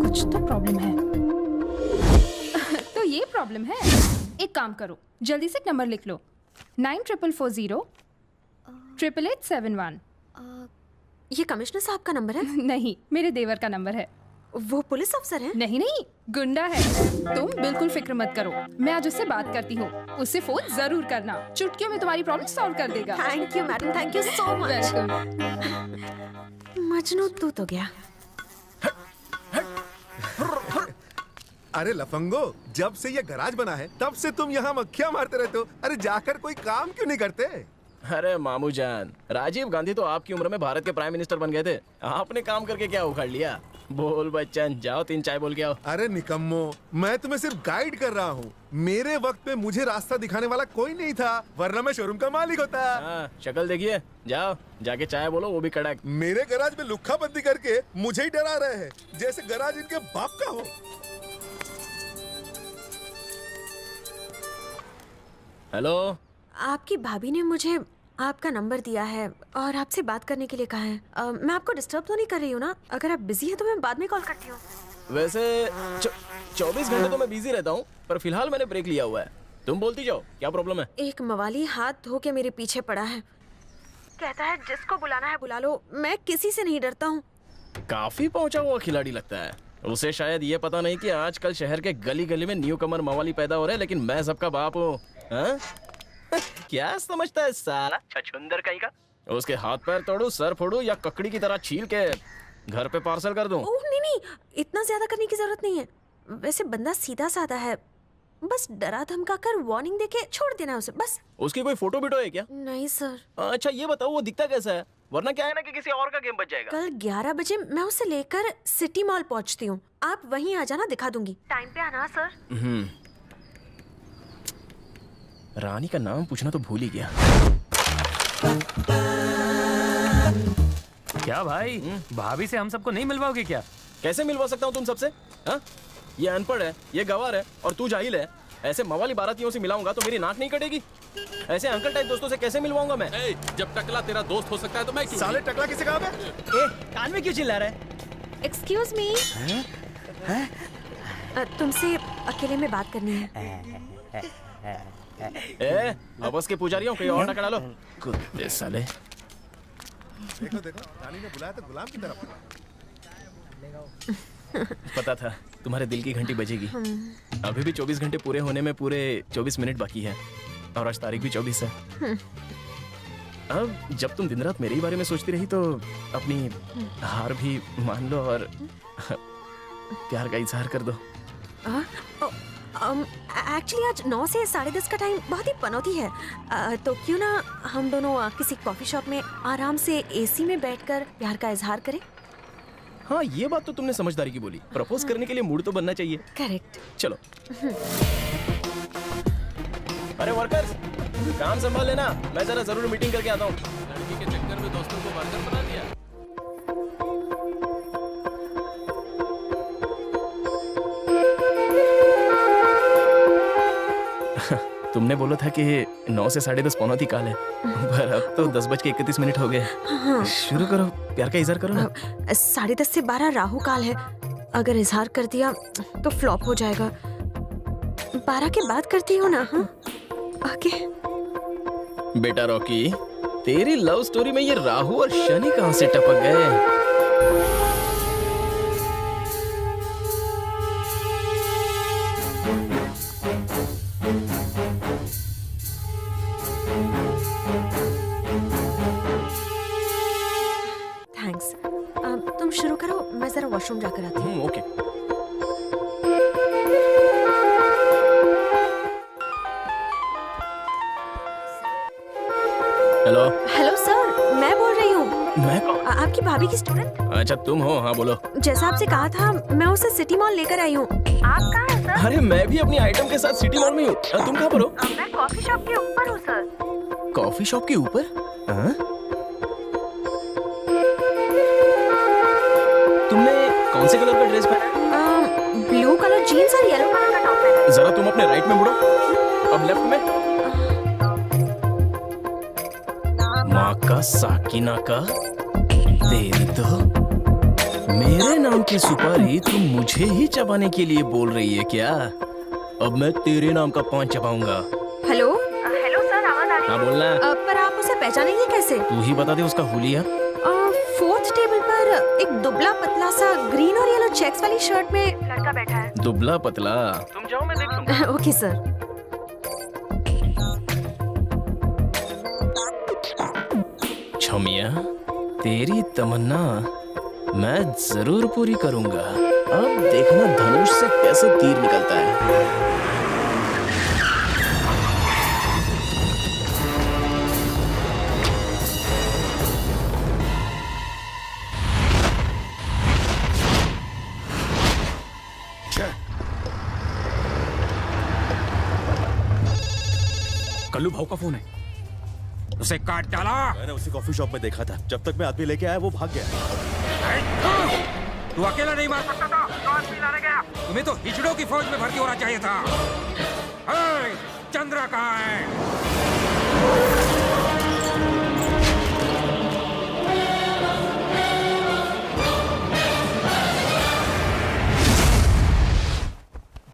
कुछ तो प्रॉब्लम है। तो ये प्रॉब्लम है। एक काम करो, जल्दी से एक नंबर लिख लो, 9440 88871। ये कमिश्नर साहब का नंबर है? नहीं, मेरे देवर का नंबर है। वो पुलिस अफसर है? नहीं नहीं, गुंडा है। तुम बिल्कुल फिक्र मत करो, मैं आज उससे बात करती हूँ। उससे फोन जरूर करना, चुटकियों में तुम्हारी प्रॉब्लम सॉल्व कर देगा। Thank you madam, thank you so much. Majnu तू तो गया। अरे लफंगो, जब से ये गराज बना है तब से तुम यहाँ मक्खियाँ मारते रहते हो। अरे जाकर कोई काम क्यों नहीं करते? अरे मामू जान, राजीव गांधी तो आपकी उम्र में भारत के प्राइम मिनिस्टर बन गए थे। आपने काम करके क्या उखाड़ लिया? बोल बच्चन, जाओ 3 चाय बोल के आओ। अरे निकम्मो, मैं तुम्हें सिर्फ गाइड कर रहा हूँ। मेरे वक्त में मुझे रास्ता दिखाने वाला कोई नहीं था, वरना मैं शोरूम का मालिक होता। शक्ल देखिए, जाओ जाके चाय बोलो, वो भी कड़क। मेरे गराज में लुक्खा बंदी करके मुझे ही डरा रहे हैं, जैसे गराज इनके बाप का हो। हेलो, आपकी भाभी ने मुझे आपका नंबर दिया है और आपसे बात करने के लिए कहा है। मैं आपको डिस्टर्ब तो नहीं कर रही हूँ ना? अगर आप बिजी हैं तो मैं बाद में कॉल करती हूँ। वैसे 24 घंटे तो मैं बिजी रहता हूँ, पर फिलहाल मैंने ब्रेक लिया हुआ है। तुम बोलती जाओ, क्या प्रॉब्लम है? एक मवाली हाथ धो के मेरे पीछे पड़ा है, कहता है जिसको बुलाना है बुला लो, मैं किसी से नहीं डरता हूँ। काफी पहुंचा हुआ खिलाड़ी लगता है। उसे शायद ये पता नहीं कि आजकल शहर के गली गली में न्यू कमर मवाली पैदा हो रहे हैं, लेकिन मैं सबका बाप हूँ। क्या समझता है साला छछुंदर कहीं का? उसके हाथ पैर तोड़ू, सर फोड़ू या ककड़ी की तरह छील के घर पे पार्सल कर दूं? ओह नहीं नहीं, इतना ज्यादा करने की जरूरत नहीं है। वैसे बंदा सीधा साधा है, बस डरा धमका कर वार्निंग देके छोड़ देना उसे, बस। उसकी कोई फोटो वीडियो है क्या? नहीं सर। अच्छा ये बताओ, वो दिखता कैसा है? वरना क्या है ना कि किसी और का गेम बच जाएगा। कल 11 बजे मैं उसे लेकर सिटी मॉल पहुंचती हूँ, आप वहीं आ जाना, दिखा दूंगी। टाइम पे आना सर। रानी का नाम पूछना तो भूल ही गया। क्या भाई, भाभी से हम सबको नहीं मिलवाओगे क्या? कैसे मिलवा सकता हूँ तुम सबसे? हाँ? ये अनपढ़ है, ये गवार है और तू जाहिल है। ऐसे मवाली बारातियों से मिलाऊंगा तो मेरी नाक नहीं कटेगी। ऐसे अंकल टाइप दोस्तों से कैसे मिलवाऊंगा मैं? जब टकला तेरा दोस्त हो सकता है तो मैं क्यों? साले टकला किसे कहा? कान में क्यों चिल्ला रहा है? एक्सक्यूज मी, तुमसे अकेले में बात करनी है। अब उसके पुजारियों कहीं और टकरा लो। कुत्ते साले। देखो देखो, रानी ने बुलाया तो गुलाम की तरफ। पता था तुम्हारे दिल की घंटी बजेगी। अभी भी 24 घंटे पूरे होने में पूरे 24 मिनट बाकी है और आज तारीख भी 24 है। अब जब तुम दिन रात मेरे ही बारे में सोचती रही तो अपनी हार भी मान लो और प्यार का इजहार कर दो। एक्चुअली आज 9 से 10:30 का टाइम बहुत ही पनौती है। तो क्यों ना हम दोनों किसी कॉफी शॉप में आराम से एसी में बैठकर प्यार का इजहार करें। हाँ, ये बात तो तुमने समझदारी की बोली। प्रपोज करने के लिए मूड तो बनना चाहिए। करेक्ट। चलो। अरे वर्कर्स, काम संभाल लेना, मैं जरा जरूर मीटिंग करके आता हूँ। लड़की के चक्कर में दोस्तों को वर्कर बना दिया। तुमने बोला था कि 9 से 10:30 पौनौती काल है, पर अब तो 10:31 हो गए। शुरू करो, प्यार का इजहार करो ना। 10:30 से 12 राहु काल है। अगर इजहार कर दिया तो फ्लॉप हो जाएगा। 12 के बाद करती हो ना? हाँ, ओके। बेटा रॉकी, तेरी लव स्टोरी में ये राहु और शनि कहाँ से टपक गए? थैंक्स। तुम शुरू करो, मैं जरा वॉशरूम जाकर आती हूँ। ओके। हेलो। हेलो सर, मैं बोल रही हूँ। मैं कौन? आपकी भाभी की स्टूडेंट। अच्छा तुम हो? हाँ बोलो। जैसा आपसे कहा था, मैं उसे सिटी मॉल लेकर आई हूँ। आप कहाँ हैं सर? अरे मैं भी अपनी आइटम के साथ सिटी मॉल में हूँ। तुम कहाँ पर हो? मैं कॉफी शॉप के ऊपर हूँ सर। कॉफी शॉप के ऊपर? हाँ? तुमने कौन से कलर का ड्रेस पहना है? ब्लू कलर जीन्स और येलो कलर का टॉप है। जरा तुम अपने राइट में मुड़ो, अब लेफ्ट में। माँ का साकिना का, तेरी तो मेरे नाम की सुपारी तुम मुझे ही चबाने के लिए बोल रही है क्या? अब मैं तेरे नाम का पान चबाऊंगा। हेलो हेलो सर, आवाज आ रही है? हाँ बोलना। पर आप उसे पहचानेंगे कैसे? तू ही बता दे उसका हुलिया। 4th टेबल पर एक दुबला पतला सा ग्रीन और येलो चेक्स वाली शर्ट में लड़का बैठा है। दुबला पतला? तुम जाओ, मैं देख लूंगा। Okay sir. छमिया, तेरी तमन्ना मैं जरूर पूरी करूंगा। अब देखना धनुष से कैसे तीर निकलता है। कल्लू भाऊ का फोन है, उसे काट डाला। मैंने उसी कॉफी शॉप में देखा था। जब तक मैं आदमी लेके आया वो भाग गया। तू अकेला नहीं मार सकता था, तो आदमी लाने गया। तुम्हें तो हिजड़ों की फौज में भर्ती होना चाहिए था। चंद्रा कहाँ है?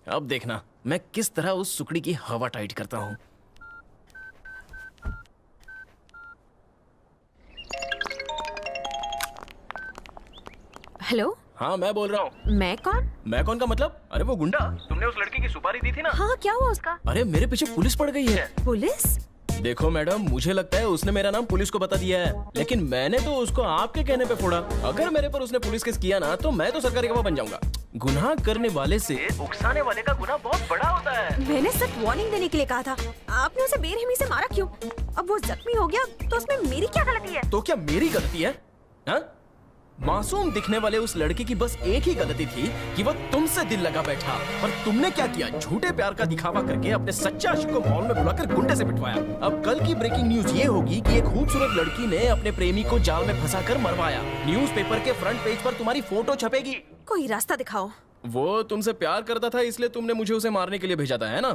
अब देखना मैं किस तरह उस सुकड़ी की हवा टाइट करता हूँ। हेलो। हाँ मैं बोल रहा हूँ। मैं कौन? मैं कौन का मतलब? अरे वो गुंडा, तुमने उस लड़की की सुपारी दी थी ना? हाँ, क्या हुआ उसका? अरे मेरे पीछे पुलिस पड़ गई है। पुलिस? देखो मैडम, मुझे लगता है उसने मेरा नाम पुलिस को बता दिया है, लेकिन मैंने तो उसको आपके कहने पे फोड़ा। अगर मेरे पर उसने पुलिस केस किया ना तो मैं तो सरकारी गवाह बन जाऊंगा। गुनाह करने वाले से उकसाने वाले का गुनाह बहुत बड़ा होता है। मैंने सिर्फ वार्निंग देने के लिए कहा था। आपने उसे बेरहमी से मारा क्यों? अब वो जख्मी हो गया तो उसमें मेरी क्या गलती है? तो क्या मेरी गलती है? हाँ? मासूम दिखने वाले उस लड़के की बस एक ही गलती थी कि वह तुमसे दिल लगा बैठा, पर तुमने क्या किया? झूठे प्यार का दिखावा करके अपने सच्चे आशिक को मॉल में बुलाकर गुंडे से पिटवाया। अब कल की ब्रेकिंग न्यूज ये होगी कि एक खूबसूरत लड़की ने अपने प्रेमी को जाल में फंसाकर मरवाया। न्यूज़पेपर के फ्रंट पेज पर तुम्हारी फोटो छपेगी। कोई रास्ता दिखाओ। वो तुमसे प्यार करता था इसलिए तुमने मुझे उसे मारने के लिए भेजा था, है ना?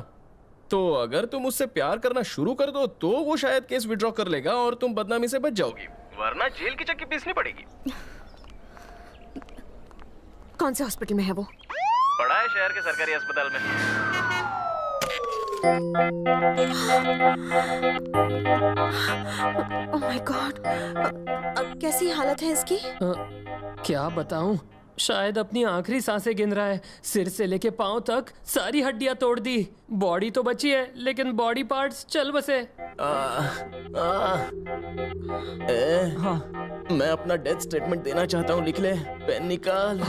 तो अगर तुम उससे प्यार करना शुरू कर दो तो वो शायद केस विड्रॉ कर लेगा और तुम बदनामी से बच जाओगी, वरना जेल की चक्की पीसनी पड़ेगी। कौन से हॉस्पिटल में है वो? पड़ा है शहर के सरकारी अस्पताल में। ओह माय गॉड, कैसी हालत है इसकी? क्या बताऊं, शायद अपनी आखिरी सांसें गिन रहा है। सिर से लेके पांव तक सारी हड्डियां तोड़ दी। बॉडी तो बची है लेकिन बॉडी पार्ट्स चल बसे। मैं अपना डेथ स्टेटमेंट देना चाहता हूँ, लिख ले। पेन निकाल।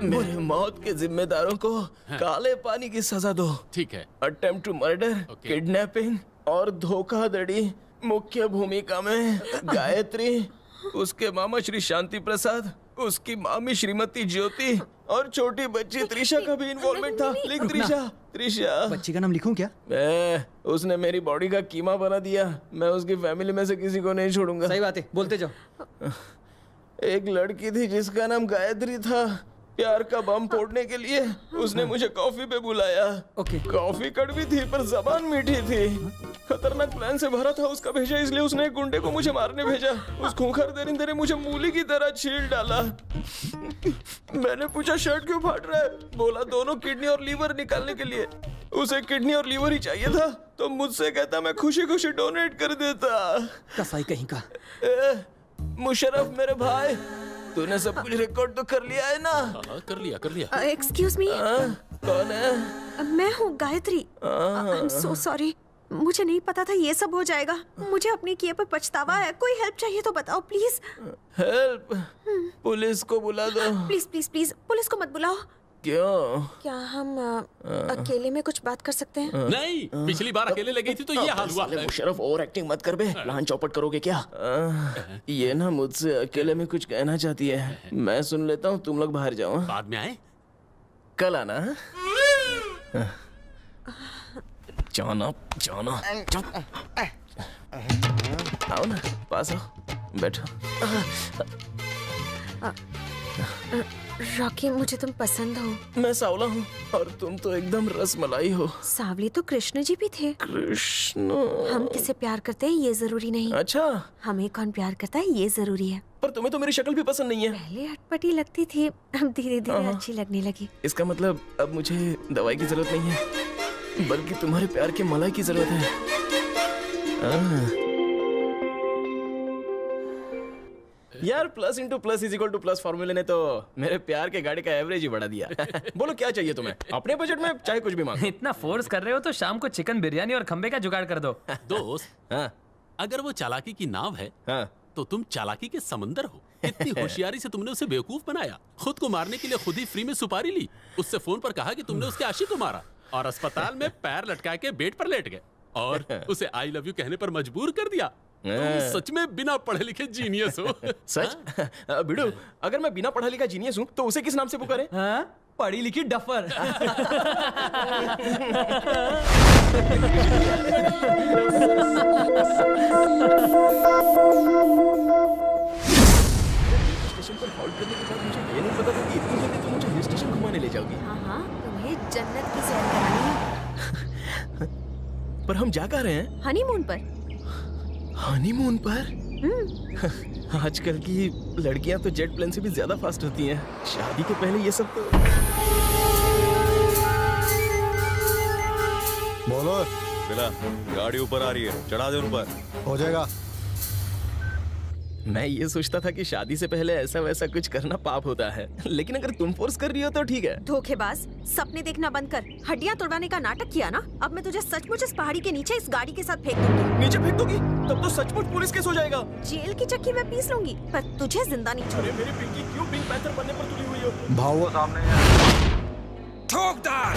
मेरे मौत के जिम्मेदारों को काले पानी की सजा दो। ठीक है। अटेम्प्ट टू मर्डर, किडनैपिंग और धोखाधड़ी। मुख्य भूमिका में गायत्री, उसके मामा श्री शांति प्रसाद, उसकी मामी श्रीमती ज्योति और छोटी बच्ची त्रिशा का भी इन्वॉल्वमेंट था। लिख त्रिशा। बच्ची का नाम लिखूं क्या? उसने मेरी बॉडी का कीमा बना दिया। मैं उसकी फैमिली में से किसी को नहीं छोड़ूंगा। सही बात है, बोलते जाओ। एक लड़की थी जिसका नाम गायत्री था। प्यार का बम फोड़ने के लिए उसने मुझे कॉफी पे बुलाया। कॉफी कड़वी थी पर जबान मीठी थी। खतरनाक प्लान से भरा था उसका भेजा, इसलिए उसने एक गुंडे को मुझे मारने भेजा। उस खूंखार दरिंदे ने मुझे मूली की तरह छील डाला। मैंने पूछा शर्ट क्यों फाट रहा है? बोला दोनों किडनी और लीवर निकालने के लिए। उसे किडनी और लीवर ही चाहिए था तो मुझसे कहता मैं खुशी खुशी डोनेट कर देता। कसाई कहीं का। मुशर्रफ मेरे भाई, तूने सब कुछ रिकॉर्ड तो कर लिया है ना? कर लिया। Excuse me. कौन है? मैं हूँ Gayatri. I am so sorry, मुझे नहीं पता था ये सब हो जाएगा। मुझे अपने किए पर पछतावा है। कोई हेल्प चाहिए तो बताओ प्लीज। हेल्प? पुलिस को बुला दो। प्लीज प्लीज प्लीज, पुलिस को मत बुलाओ। क्यों? क्या हम अकेले में कुछ बात कर सकते हैं? नहीं, पिछली बार अकेले लगी थी तो ये हाल हुआ। मुशर्रफ ओवर एक्टिंग मत कर बे। प्लान चौपट करोगे क्या? ये ना मुझसे अकेले में कुछ कहना चाहती है। मैं सुन लेता हूँ, तुम लोग बाहर जाओ। बाद में आए? कल आना। जाना। आओ ना, पास आओ, बैठो। रॉकी, मुझे तुम पसंद हो। मैं सावला हूँ और तुम तो एकदम रसमलाई हो। सावली तो कृष्ण जी भी थे। कृष्ण? हम किसे प्यार करते हैं ये जरूरी नहीं। अच्छा। हमें कौन प्यार करता है ये जरूरी है। पर तुम्हें तो मेरी शक्ल भी पसंद नहीं है। पहले अटपटी लगती थी, अब धीरे धीरे अच्छी लगने लगी। इसका मतलब अब मुझे दवाई की जरूरत नहीं है, बल्कि तुम्हारे प्यार के मलाई की जरूरत है। यार plus into plus is equal to plus फॉर्मूले ने तो मेरे प्यार के गाड़ी का एवरेज ही बढ़ा दिया। बोलो क्या चाहिए तुम्हें? अपने बजट में चाहे कुछ भी मांगो। इतना फोर्स कर रहे हो तो शाम को चिकन बिरयानी और खंबे का जुगाड़ कर दो। दोस्त, अगर वो चालाकी की नाव है तो तुम चालाकी के समंदर हो। इतनी होशियारी से तुमने उसे बेवकूफ बनाया। खुद को मारने के लिए खुद ही फ्री में सुपारी ली। उससे फोन पर कहा कि तुमने उसके आशिक को मारा और अस्पताल में पैर लटका के बेड पर लेट गए और उसे आई लव यू कहने पर मजबूर कर दिया। तुम सच में बिना पढ़े लिखे जीनियस हो। सच? बिडू, अगर मैं बिना पढ़ा लिखा जीनियस हूँ तो उसे किस नाम से पुकारे? पढ़ी लिखी डफर। स्टेशन पर हॉल्ट करने के बाद मुझे ये नहीं पता था कि इतनी जल्दी तुम मुझे हिल स्टेशन घुमाने ले जाओगी। हाँ, तुम्हें जन्नत की सैर करानी है। पर हम जा कहाँ रहे हैं? हनीमून पर। हनीमून पर? आजकल की लड़कियां तो जेट प्लेन से भी ज्यादा फास्ट होती हैं। शादी के पहले ये सब तो। बोलो बिला, गाड़ी ऊपर आ रही है, चढ़ा दे उन पर। हो जाएगा। मैं ये सोचता था कि शादी से पहले ऐसा वैसा कुछ करना पाप होता है, लेकिन अगर तुम फोर्स कर रही हो तो ठीक है। धोखेबाज, सपने देखना बंद कर। हड्डियां तोड़वाने का नाटक किया ना, अब मैं तुझे सचमुच इस पहाड़ी के नीचे इस गाड़ी के साथ फेंक दूंगी। नीचे फेंक दोगी? तब तो सचमुच पुलिस केस हो जाएगा। जेल की चक्की में पीस लूंगी, पर तुझे जिंदा नहीं छोड़ूंगी। मेरी पिंकी क्यों पिंक पैंथर बनने पर तुली हुई हो? भाव वो सामने है। ठोकदार।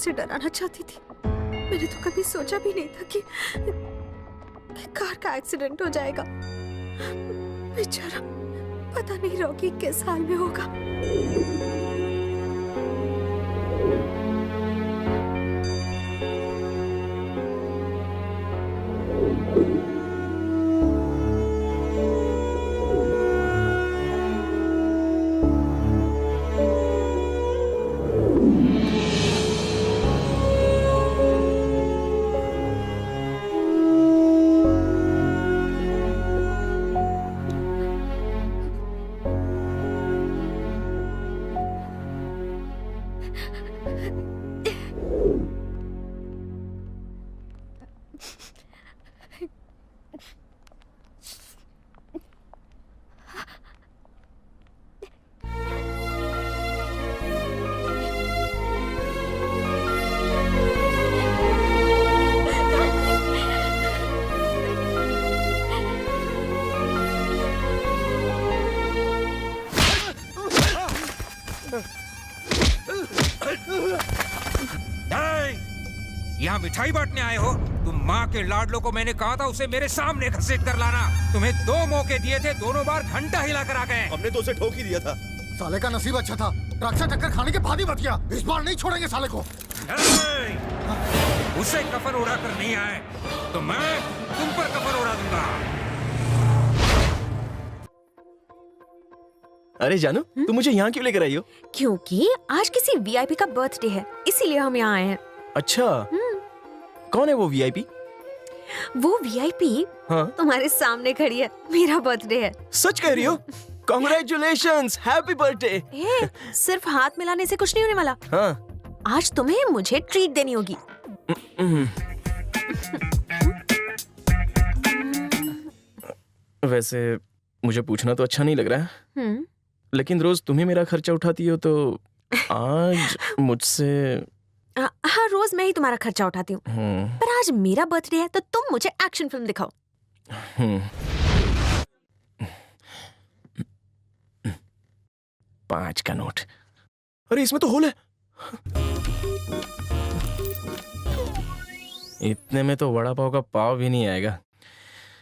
उसे डराना चाहती थी। मैंने तो कभी सोचा भी नहीं था कि कार का एक्सीडेंट हो जाएगा। बेचारा, पता नहीं रॉकी किस हाल में होगा। यहाँ मिठाई बांटने आए हो? तुम माँ के लाडलों को मैंने कहा था उसे मेरे सामने घसीट कर लाना। तुम्हें 2 मौके दिए थे, दोनों बार घंटा हिला कर आ गए। हमने तो उसे ठोक ही दिया था। साले का नसीब अच्छा था, ट्रक से टक्कर खाने के बाद ही बच गया। इस बार नहीं छोड़ेंगे साले को। उसे कफन उड़ा कर नहीं आए तो मैं तुम पर कफन उड़ा दूंगा। अरे जानू, तुम मुझे यहाँ क्यों लेकर आई हो? क्योंकि आज किसी वीआईपी का बर्थडे है, इसीलिए हम यहाँ आए हैं। अच्छा, कौन है वो वीआईपी? वो वीआईपी हाँ? तुम्हारे सामने खड़ी है। मेरा बर्थडे है। सच कह रही हो? Congratulations, happy birthday. सिर्फ हाथ मिलाने से कुछ नहीं होने वाला। हाँ। आज तुम्हें मुझे ट्रीट देनी होगी। वैसे मुझे पूछना तो अच्छा नहीं लग रहा है, लेकिन रोज तुम ही मेरा खर्चा उठाती हो, तो आज मुझसे। हाँ, रोज मैं ही तुम्हारा खर्चा उठाती हूँ, पर आज मेरा बर्थडे है तो तुम मुझे एक्शन फिल्म दिखाओ। 5 का नोट। अरे इसमें तो होल है। इतने में तो वड़ा पाव का पाव भी नहीं आएगा।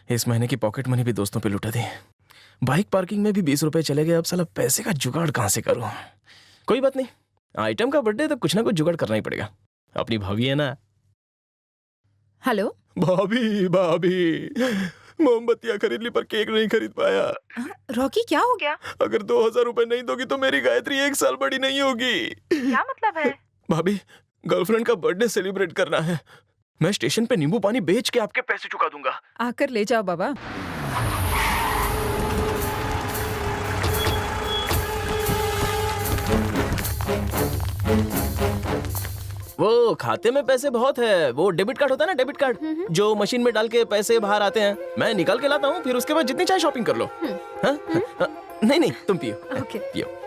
इस महीने की पॉकेट मनी भी दोस्तों पे लुटा दी। बाइक पार्किंग में भी 20 रुपए चले गए। अब साला पैसे का जुगाड़ कहाँ से करूं? कोई बात नहीं, आइटम का बर्थडे तो कुछ ना कुछ जुगाड़ करना ही पड़ेगा। अपनी भाभी है ना। हेलो भाभी, मोमबत्तियां खरीद ली पर केक नहीं खरीद पाया। रॉकी, क्या हो गया? अगर 2000 रुपए नहीं दोगी तो मेरी गायत्री 1 साल बड़ी नहीं होगी। क्या मतलब है? भाभी, गर्लफ्रेंड का बर्थडे सेलिब्रेट करना है। मैं स्टेशन पे नींबू पानी बेच के आपके पैसे चुका दूंगा। आकर ले जाओ बाबा। वो खाते में पैसे बहुत है। वो डेबिट कार्ड होता है ना, डेबिट कार्ड, जो मशीन में डाल के पैसे बाहर आते हैं। मैं निकाल के लाता हूँ, फिर उसके बाद जितनी चाहे शॉपिंग कर लो। हाँ? नहीं, तुम पियो। पियो।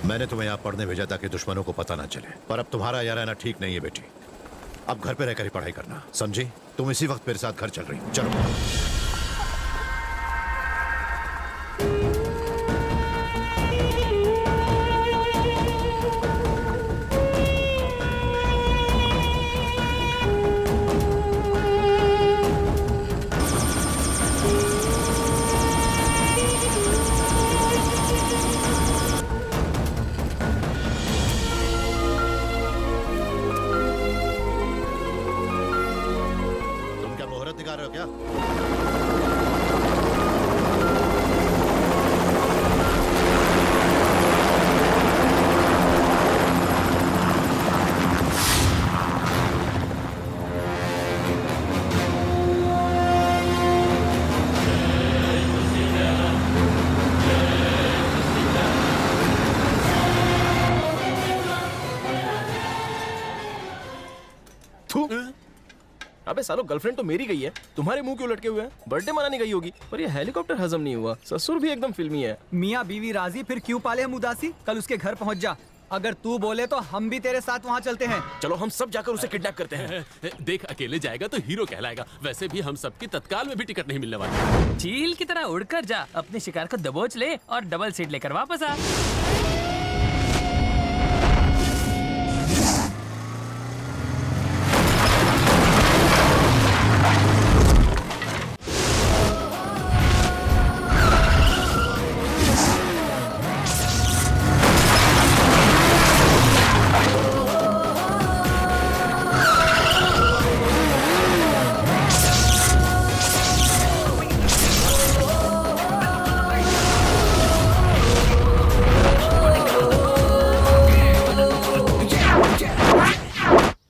मैंने तुम्हें यहाँ पढ़ने भेजा ताकि दुश्मनों को पता ना चले, पर अब तुम्हारा यहाँ रहना ठीक नहीं है बेटी। अब घर पे रहकर ही पढ़ाई करना, समझी? तुम इसी वक्त मेरे साथ घर चल रही हो, चलो। अबे सालो, गर्लफ्रेंड तो मेरी गई है, तुम्हारे मुंह क्यों लटके हुए हैं? बर्थडे मनाने गई होगी, पर ये हेलीकॉप्टर हजम नहीं हुआ। ससुर भी एकदम फिल्मी है। मियाँ बीवी राजी, फिर क्यों पाले हम उदासी? कल उसके घर पहुँच जा, अगर तू बोले तो हम भी तेरे साथ वहाँ चलते हैं। चलो हम सब जाकर उसे किडनैप करते हैं। देख, अकेले जाएगा तो हीरो कहलाएगा। वैसे भी हम सबकी तत्काल में भी टिकट नहीं मिलने वाली। चील की तरह उड़कर जा, अपने शिकार को दबोच ले और डबल सीट लेकर वापस आ।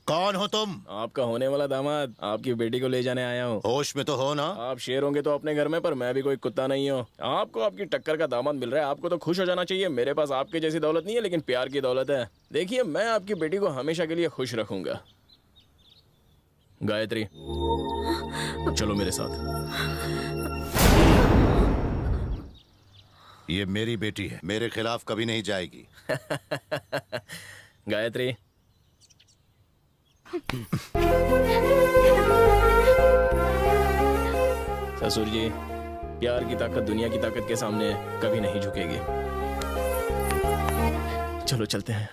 कौन हो तुम? आपका होने वाला दामाद, आपकी बेटी को ले जाने आया हूँ। होश में तो हो ना? आप शेर होंगे तो अपने घर में, पर मैं भी कोई कुत्ता नहीं हूँ। आपको आपकी टक्कर का दामाद मिल रहा है, आपको तो खुश हो जाना चाहिए। मेरे पास आपके जैसी दौलत नहीं है, लेकिन प्यार की दौलत है। देखिए, मैं आपकी बेटी को हमेशा के लिए खुश रखूंगा। गायत्री, चलो मेरे साथ। ये मेरी बेटी है, मेरे खिलाफ कभी नहीं जाएगी। गायत्री, ससुर जी, प्यार की ताकत दुनिया की ताकत के सामने कभी नहीं झुकेगी। चलो चलते हैं।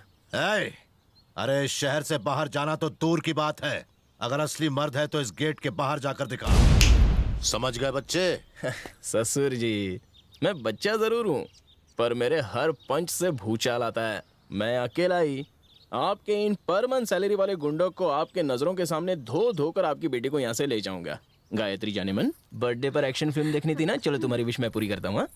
अरे शहर से बाहर जाना तो दूर की बात है, अगर असली मर्द है तो इस गेट के बाहर जाकर दिखा। समझ गए बच्चे? ससुर जी, मैं बच्चा जरूर हूँ, पर मेरे हर पंच से भूचाल आता है। मैं अकेला ही आपके इन पर मंथ सैलरी वाले गुंडों को आपके नजरों के सामने धो धोकर आपकी बेटी को यहाँ से ले जाऊंगा। गायत्री जाने मन, बर्थडे पर एक्शन फिल्म देखनी थी ना? चलो तुम्हारी विश मैं पूरी करता हूँ।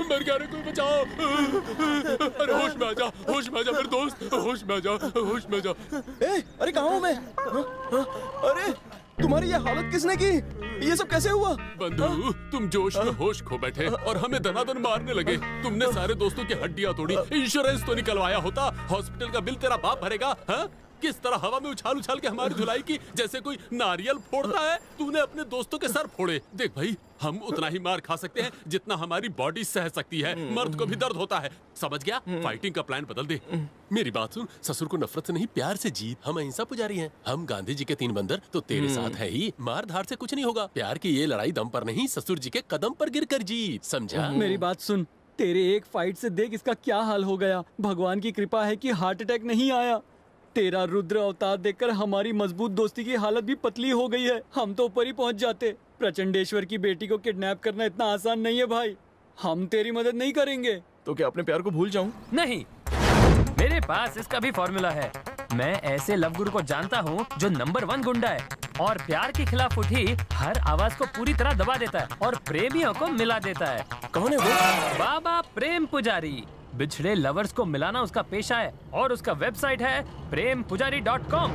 मर गया रे, कोई बचाओ। अरे होश में आ जा, होश में आ जा मेरे दोस्त, होश में आ जा, होश में आ जा। अरे कहाँ हूँ मैं? अरे तुम्हारी ये हालत किसने की? ये सब कैसे हुआ? बंधु, तुम जोश में होश खो बैठे और हमें दनादन मारने लगे। तुमने सारे दोस्तों की हड्डियां तोड़ी। इंश्योरेंस तो निकलवाया होता, हॉस्पिटल का बिल तेरा बाप भरेगा। हाँ? किस तरह हवा में उछाल उछाल के हमारी धुलाई की, जैसे कोई नारियल फोड़ता है। तूने अपने दोस्तों के सर फोड़े। देख भाई, हम उतना ही मार खा सकते हैं जितना हमारी बॉडी सह सकती है। मर्द को भी दर्द होता है, समझ गया? फाइटिंग का प्लान बदल दे। मेरी बात सुन, ससुर को नफरत से नहीं प्यार से जीत। हम अहिंसा पुजारी हैं, हम गांधी जी के 3 बंदर तो तेरे साथ है ही। मार धार से कुछ नहीं होगा। प्यार की ये लड़ाई दम पर नहीं, ससुर जी के कदम पर गिर कर जीत, समझा? मेरी बात सुन, तेरे एक फाइट से देख इसका क्या हाल हो गया। भगवान की कृपा है कि हार्ट अटैक नहीं आया। तेरा रुद्र अवतार देखकर हमारी मजबूत दोस्ती की हालत भी पतली हो गई है। हम तो ऊपर ही पहुंच जाते। प्रचंडेश्वर की बेटी को किडनैप करना इतना आसान नहीं है भाई। हम तेरी मदद नहीं करेंगे। तो क्या अपने प्यार को भूल जाऊं? नहीं, मेरे पास इसका भी फॉर्मूला है। मैं ऐसे लव गुरु को जानता हूँ जो नंबर 1 गुंडा है और प्यार के खिलाफ उठी हर आवाज को पूरी तरह दबा देता है और प्रेमियों को मिला देता है। कौन है वो? बाबा प्रेम पुजारी। बिछड़े लवर्स को मिलाना उसका पेशा है और उसका वेबसाइट है prempujari.com।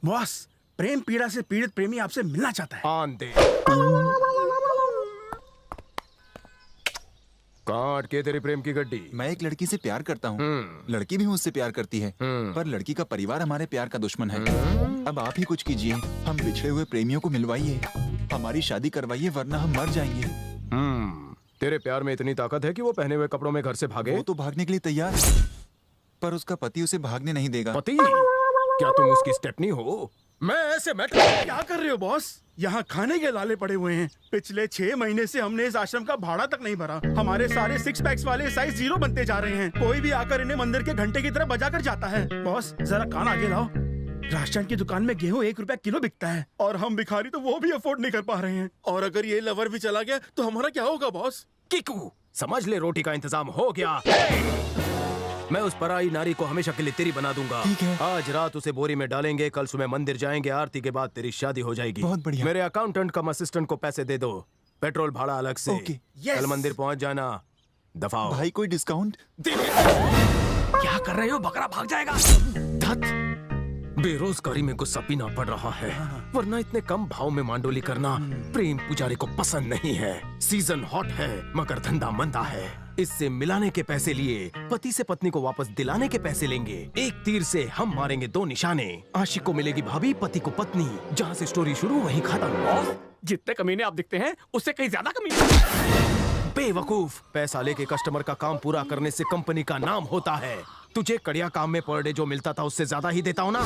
बॉस, प्रेम पीड़ा से पीड़ित प्रेमी आपसे मिलना चाहता है। आंधे काट के तेरी प्रेम की गड्डी। मैं एक लड़की से प्यार करता हूँ, लड़की भी मुझसे प्यार करती है, पर लड़की का परिवार हमारे प्यार का दुश्मन है। अब आप ही कुछ कीजिए, हम बिछड़े हुए प्रेमियों को मिलवाइए, हमारी शादी करवाइए, वरना हम मर जाएंगे। तेरे प्यार में इतनी ताकत है कि वो पहने हुए कपड़ों में घर से भागे? वो तो भागने के लिए तैयार है, पर उसका पति उसे भागने नहीं देगा। पति? क्या तुम उसकी स्टेपनी हो? मैं ऐसे मैं क्या कर रहे हो बॉस? यहाँ खाने के लाले पड़े हुए हैं। पिछले 6 महीने से हमने इस आश्रम का भाड़ा तक नहीं भरा। हमारे सारे 6 पैक्स वाले साइज 0 बनते जा रहे हैं। कोई भी आकर इन्हें मंदिर के घंटे की तरह बजा कर जाता है। बॉस जरा कान आगे लाओ। राशन की दुकान में गेहूं 1 रुपया किलो बिकता है और हम भिखारी तो वो भी अफोर्ड नहीं कर पा रहे हैं। और अगर ये लवर भी चला गया तो हमारा क्या होगा बॉस? किकू, समझ ले, रोटी का इंतजाम हो गया। मैं उस पराई नारी को हमेशा के लिए तेरी बना दूंगा। ठीक है। आज रात उसे बोरी में डालेंगे, कल सुबह मंदिर जाएंगे, आरती के बाद तेरी शादी हो जाएगी। बहुत बढ़िया। मेरे अकाउंटेंट कम असिस्टेंट को पैसे दे दो, पेट्रोल भाड़ा अलग से। ओके। कल मंदिर पहुंच जाना। दफाओ। भाई कोई डिस्काउंट? क्या कर रहे हो? बकरा भाग जाएगा। बेरोजगारी में गुस्सा पीना पड़ रहा है, वरना इतने कम भाव में मांडोली करना प्रेम पुजारी को पसंद नहीं है। सीजन हॉट है मगर धंधा मंदा है। इससे मिलाने के पैसे लिए पति से पत्नी को वापस दिलाने के पैसे लेंगे। एक तीर से हम मारेंगे 2 निशाने। आशिक को मिलेगी भाभी, पति को पत्नी। जहाँ से स्टोरी शुरू वहीं खत्म। जितने कमीने आप दिखते हैं उससे कहीं ज्यादा कमीने। बेवकूफ, पैसा लेके कस्टमर का काम पूरा करने से कंपनी का नाम होता है। तुझे कड़िया काम में पर डे जो मिलता था उससे ज्यादा ही देता हूँ ना।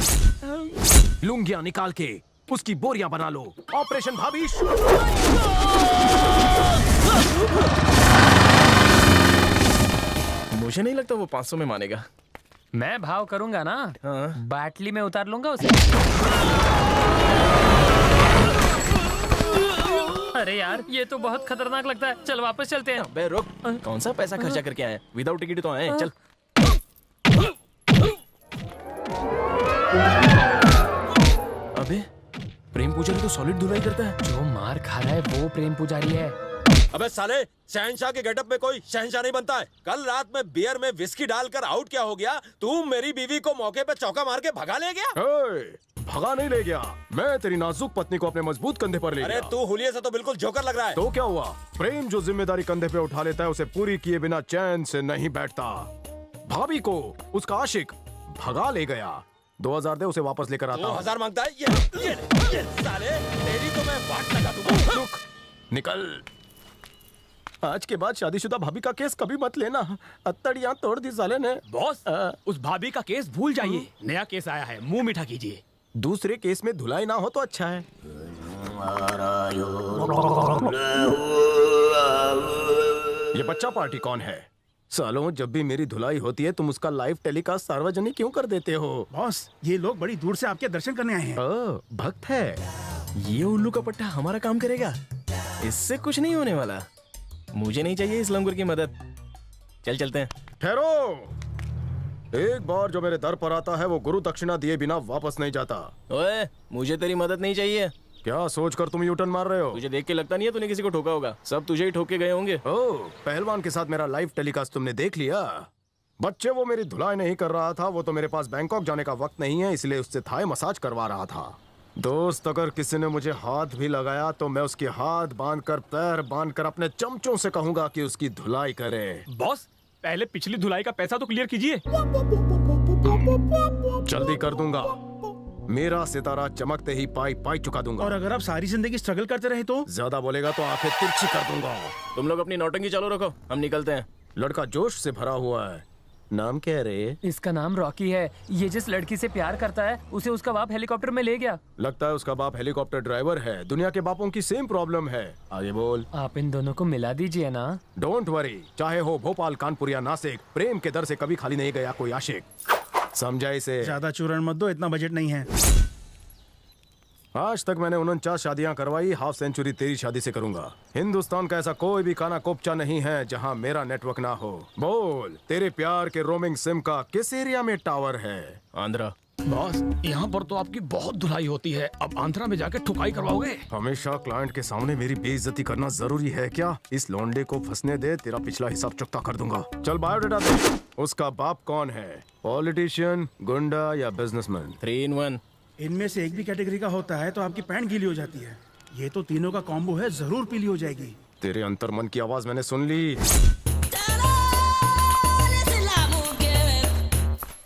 लुंगियां निकाल के उसकी बोरियां बना लो। ऑपरेशन भाभी शुरू। मुझे नहीं लगता वो 500 में मानेगा। मैं भाव करूंगा ना, बाटली में उतार लूंगा उसे। अरे यार, ये तो बहुत खतरनाक लगता है। चल वापस चलते हैं। बे रुक, कौन सा पैसा खर्चा करके आए? विदाउट टिकट तो आए। चल। अबे प्रेम पुजारी तो सॉलिड धुलाई करता है। जो मार खा रहा है वो प्रेम पुजारी है। अबे साले, शहनशाह के गेटअप में कोई शहनशाह नहीं बनता है। कल रात में बियर में विस्की डालकर आउट क्या हो गया? तू मेरी बीवी को मौके पे चौका मार के भगा ले गया। भगा नहीं ले गया, मैं तेरी नाजुक पत्नी को अपने मजबूत कंधे पर ले गया। अरे तू हुलिये से तो बिल्कुल जोकर लग रहा है। तो क्या हुआ? प्रेम जो जिम्मेदारी कंधे पे उठा लेता है उसे पूरी किए बिना चैन से नहीं बैठता। भाभी को उसका आशिक भगा ले गया। 2000 दे, उसे वापस लेकर आता हूँ। 2000 मांगता है? ये साले, तेरी तो मैं वाट लगा दूंगा। रुक, निकल। आज के बाद शादीशुदा भाभी का केस कभी मत लेना। अत्तड़ियां तोड़ दी साले ने। बॉस, उस भाभी का केस भूल जाइए। नया केस आया है, मुंह मीठा कीजिए। दूसरे केस में धुलाई ना हो तो अच्छा है। ये बच्चा पार्टी कौन है? सालों, जब भी मेरी धुलाई होती है तुम उसका लाइव टेलीकास्ट सार्वजनिक क्यों कर देते हो? बॉस, ये लोग बड़ी दूर से आपके दर्शन करने आए हैं। भक्त है। ये उल्लू का पट्टा हमारा काम करेगा। इससे कुछ नहीं होने वाला। मुझे नहीं चाहिए इस लंगूर की मदद। चल चलते हैं। ठहरो, एक बार जो मेरे दर पर आता है वो गुरु दक्षिणा दिए बिना वापस नहीं जाता। ओए, मुझे तेरी मदद नहीं चाहिए। क्या सोचकर तुम यूटर्न मार रहे हो? तुझे देख के लगता नहीं है तूने किसी को ठोका होगा। सब तुझे ही ठोक के गए होंगे। ओह, पहलवान के साथ मेरा लाइव टेलीकास्ट तुमने देख लिया? बच्चे, वो मेरी धुलाई नहीं कर रहा था, वो तो मेरे पास बैंकॉक जाने का वक्त नहीं है, इसलिए उससे थाई मसाज करवा रहा था। दोस्त, अगर किसी ने मुझे हाथ भी लगाया तो मैं उसके हाथ बांधकर पैर बांधकर अपने चमचों से कहूंगा कि उसकी धुलाई करे। बॉस, पहले पिछली धुलाई का पैसा तो क्लियर कीजिए। जल्दी कर दूंगा। मेरा सितारा चमकते ही पाई पाई चुका दूंगा। और अगर आप सारी जिंदगी स्ट्रगल करते रहे तो? ज्यादा बोलेगा तो आंखें तिरछी कर दूंगा। तुम लोग अपनी नौटंकी चालू रखो, हम निकलते हैं। लड़का जोश से भरा हुआ है। नाम क्या है रे? इसका नाम रॉकी है। ये जिस लड़की से प्यार करता है उसे उसका बाप हेलीकॉप्टर में ले गया। लगता है उसका बाप हेलीकॉप्टर ड्राइवर है। दुनिया के बापों की सेम प्रॉब्लम है। आगे बोल। आप इन दोनों को मिला दीजिए ना। डोंट वरी, चाहे हो भोपाल, कानपुर या नासिक, प्रेम के दर से कभी खाली नहीं गया कोई आशिक। समझा इसे? ज्यादा चूरण मत दो, इतना बजट नहीं है। आज तक मैंने 49 शादियां करवाई, हाफ सेंचुरी तेरी शादी से करूंगा। हिंदुस्तान का ऐसा कोई भी खाना कोपचा नहीं है जहां मेरा नेटवर्क ना हो। बोल, तेरे प्यार के रोमिंग सिम का किस एरिया में टावर है? आंध्रा। बॉस, यहाँ पर तो आपकी बहुत धुलाई होती है, अब आंध्रा में जाके ठुकाई करवाओगे? हमेशा क्लाइंट के सामने मेरी बेइज्जती करना जरूरी है क्या? इस लौंडे को फंसने दे, तेरा पिछला हिसाब चुकता कर दूंगा। चल बायोडाटा दे। उसका बाप कौन है? पॉलिटिशियन, गुंडा या बिजनेसमैन? 3 in 1। इनमें से एक भी कैटेगरी का होता है तो आपकी पैंट गीली हो जाती है। ये तो तीनों का कॉम्बो है, जरूर पीली हो जाएगी। तेरे अंतर्मन की आवाज मैंने सुन ली।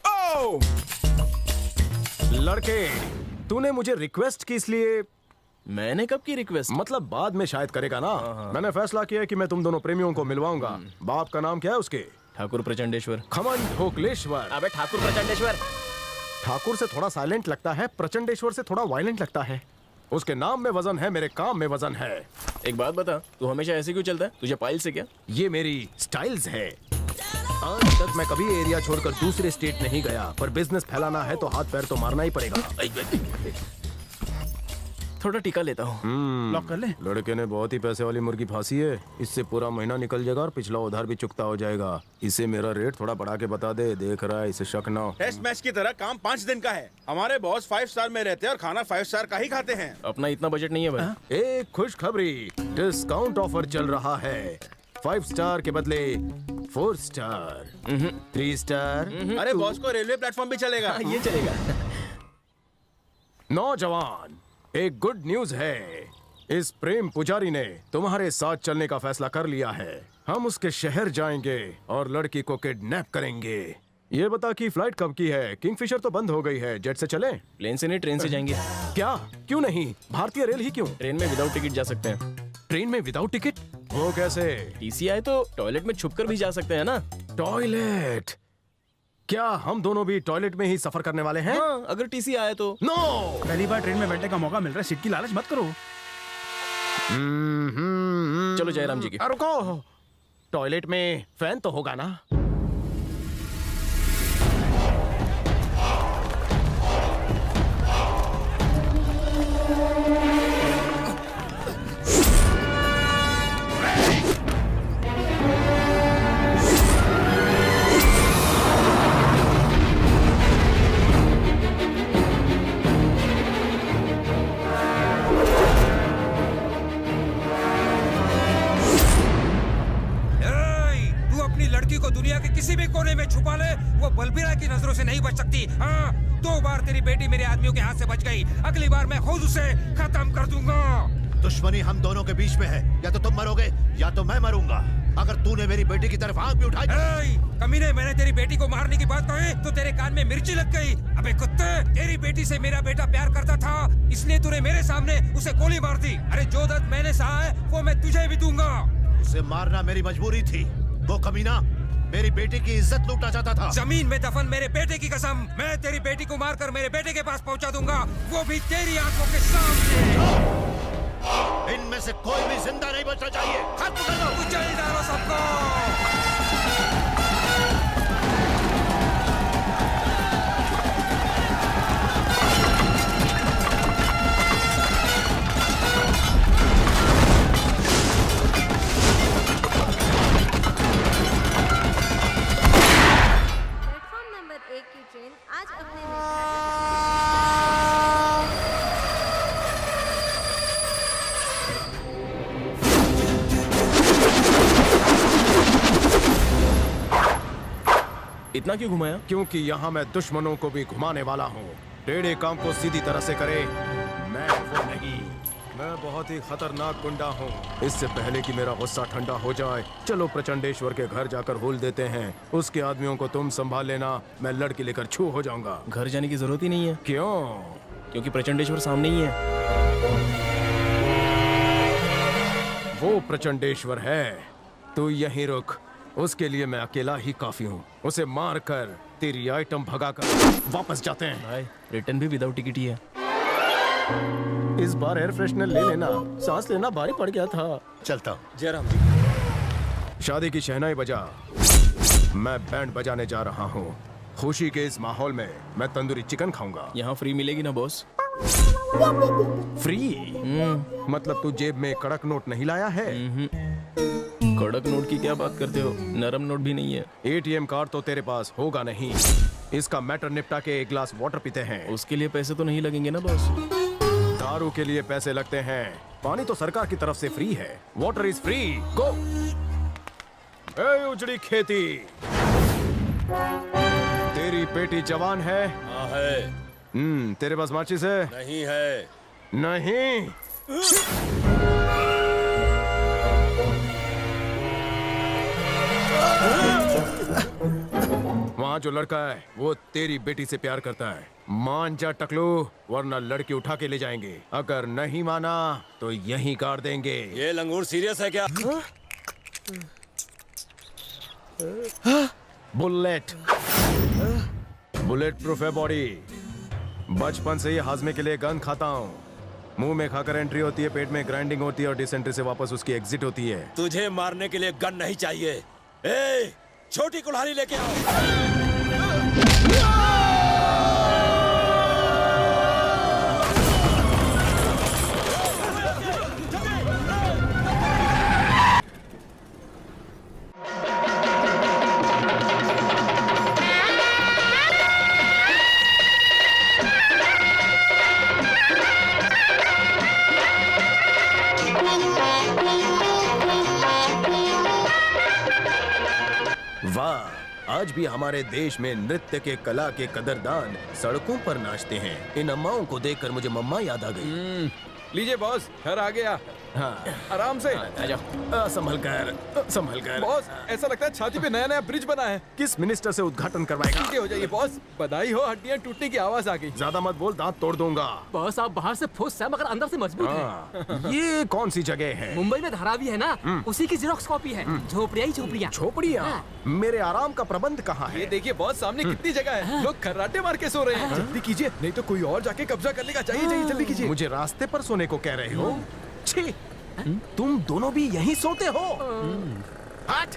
ओ! लड़के, तूने मुझे रिक्वेस्ट की, इसलिए मैंने कब की रिक्वेस्ट? मतलब बाद में शायद करेगा ना। मैंने फैसला किया कि मैं तुम दोनों प्रेमियों को मिलवाऊंगा। बाप का नाम क्या है उसके? ठाकुर प्रचंडेश्वर। खमन ढोकलेश्वर। अबे ठाकुर प्रचंडेश्वर। ठाकुर से थोड़ा साइलेंट लगता है, प्रचंडेश्वर से थोड़ा वायलेंट लगता है। उसके नाम में वजन है, मेरे काम में वजन है। एक बात बता, तू हमेशा ऐसे क्यों चलता है? तुझे पाइल से क्या? ये मेरी स्टाइल्स है। आज तक मैं कभी एरिया छोड़कर दूसरे स्टेट नहीं गया, पर बिजनेस फैलाना है तो हाथ पैर तो मारना ही पड़ेगा। थोड़ा टीका लेता हूँ। लॉक कर ले। लड़के ने बहुत ही पैसे वाली मुर्गी फांसी है, इससे पूरा महीना निकल जाएगा और पिछला उधार भी चुकता हो जाएगा। इसे मेरा रेट थोड़ा बढ़ा के बता दे, देख रहा है, इसे शक ना हो। टेस्ट मैच की तरह काम 5 दिन का है। हमारे बॉस 5 स्टार में रहते हैं और खाना 5 स्टार का ही खाते हैं। अपना इतना बजट नहीं है भाई। एक खुशखबरी, डिस्काउंट ऑफर चल रहा है। 5 स्टार के बदले 4 स्टार, 3 स्टार। अरे बॉस को रेलवे प्लेटफॉर्म भी चलेगा। ये चलेगा। नौजवान, एक गुड न्यूज है। इस प्रेम पुजारी ने तुम्हारे साथ चलने का फैसला कर लिया है। हम उसके शहर जाएंगे और लड़की को किडनैप करेंगे। ये बता कि फ्लाइट कब की है? किंगफिशर तो बंद हो गई है, जेट से चले? प्लेन से नहीं, ट्रेन से जाएंगे। क्या? क्यों नहीं? भारतीय रेल ही क्यों? ट्रेन में विदाउट टिकट जा सकते हैं। ट्रेन में विदाउट टिकट? वो कैसे? टीसी आए तो टॉयलेट में छुपकर भी जा सकते हैं ना। टॉयलेट? क्या हम दोनों भी टॉयलेट में ही सफर करने वाले हैं? हाँ, अगर टीसी आए तो। नो! पहली बार ट्रेन में बैठने का मौका मिल रहा है, सीट की लालच मत करो। चलो जयराम जी की। रुको, टॉयलेट में फैन तो होगा ना? को दुनिया के किसी भी कोने में छुपा ले, वो बलबीरा की नजरों से नहीं बच सकती। हाँ, 2 बार तेरी बेटी मेरे आदमियों के हाथ से बच गई, अगली बार मैं खुद उसे खत्म कर दूंगा। दुश्मनी हम दोनों के बीच में है, या तो तुम मरोगे या तो मैं मरूंगा। अगर तूने मेरी बेटी की तरफ आंख भी उठाई। कमीने, मैंने तेरी बेटी को मारने की बात कही तो तेरे कान में मिर्ची लग गई। अबे कुत्ते, तेरी बेटी से मेरा बेटा प्यार करता था, इसलिए तूने मेरे सामने उसे गोली मार दी। अरे जो दर्द मैंने सहा है वो मैं तुझे भी दूंगा। उसे मारना मेरी मजबूरी थी। वो कमीना मेरी बेटी की इज्जत लूटना चाहता था। जमीन में दफन मेरे बेटे की कसम, मैं तेरी बेटी को मारकर मेरे बेटे के पास पहुंचा दूंगा, वो भी तेरी आंखों के सामने। इनमें से कोई भी जिंदा नहीं बचना चाहिए। खत्म कर दो। कुचल डालो सबको। इतना क्यों घुमाया? क्योंकि यहाँ मैं दुश्मनों को भी घुमाने वाला हूँ। टेढ़े काम को सीधी तरह से करे, मैं वो नहीं। मैं बहुत ही खतरनाक गुंडा हूँ। इससे पहले कि मेरा गुस्सा ठंडा हो जाए, चलो प्रचंडेश्वर के घर जाकर होल देते हैं। उसके आदमियों को तुम संभाल लेना, मैं लड़की लेकर छू हो जाऊंगा। घर जाने की जरूरत ही नहीं है। क्यों? क्योंकि प्रचंडेश्वर सामने ही है। वो प्रचंडेश्वर है, तू यहीं रुक। उसके लिए मैं अकेला ही काफी हूँ। उसे मार कर तेरी आइटम भगाकर वापस जाते हैं। भाई रिटर्न भी विदाउट टिकट ही है। इस बार एयर फ्रेशनर ले लेना, सांस लेना भारी पड़ गया था। चलता हूँ। जयराम जी, शादी की शहनाई बजा, मैं बैंड बजाने जा रहा हूँ। खुशी के इस माहौल में मैं तंदूरी चिकन खाऊंगा। यहाँ फ्री मिलेगी ना बॉस? फ्री? मतलब तू जेब में कड़क नोट नहीं लाया है? कड़क नोट की क्या बात करते हो? नरम नोट भी नहीं है। एटीएम कार्ड तो तेरे पास होगा नहीं। इसका मैटर निपटा के एक ग्लास वाटर पीते हैं। उसके लिए पैसे तो नहीं लगेंगे ना बॉस? दारू के लिए पैसे लगते हैं, पानी तो सरकार की तरफ से फ्री है। Water is free. गो। ए उजड़ी खेती, तेरी बेटी जवान है? हाँ है। तेरे पास माचिस है? नहीं है। नहीं? वहाँ जो लड़का है वो तेरी बेटी से प्यार करता है। मान जा टकलू, वरना लड़की उठा के ले जाएंगे। अगर नहीं माना तो यहीं काट देंगे। ये लंगूर सीरियस है क्या? बुलेट, बुलेट प्रूफ है बॉडी। बचपन से ही हाजमे के लिए गन खाता हूँ। मुंह में खाकर एंट्री होती है, पेट में ग्राइंडिंग होती है और डिसेंट्री से वापस उसकी एग्जिट होती है। तुझे मारने के लिए गन नहीं चाहिए। ए, छोटी कुल्हाड़ी लेके आओ। वाह, आज भी हमारे देश में नृत्य के कला के कदरदान सड़कों पर नाचते हैं। इन अम्माओं को देखकर मुझे मम्मा याद आ गई। लीजिए बॉस, घर आ गया। हाँ, आराम से। आ जाओ। संभल कर। बॉस, ऐसा लगता है छाती पे नया नया ब्रिज बना है। किस मिनिस्टर से उद्घाटन करवाएगा? हो जाइए बॉस, बधाई हो, हड्डियां टूटने की आवाज आ गई। ज्यादा मत बोल, दांत तोड़ दूंगा। बॉस आप बाहर से फुस है मगर अंदर से मजबूत है। ये कौन सी जगह है? मुंबई में धारावी है ना, उसी की जेरोक्स कॉपी है। झोपड़ियाँ ही झोपड़ियाँ। झोपड़ियाँ? मेरे आराम का प्रबंध कहाँ है? ये देखिए बॉस, सामने कितनी जगह है। लोग खर्राटे मार के सो रहे हैं। जल्दी कीजिए, नहीं तो कोई और जाके कब्जा कर लेगा। चाहिए, जल्दी कीजिए। मुझे रास्ते पर सोने को कह रहे हो? छी, तुम दोनों भी यहीं सोते हो? हट!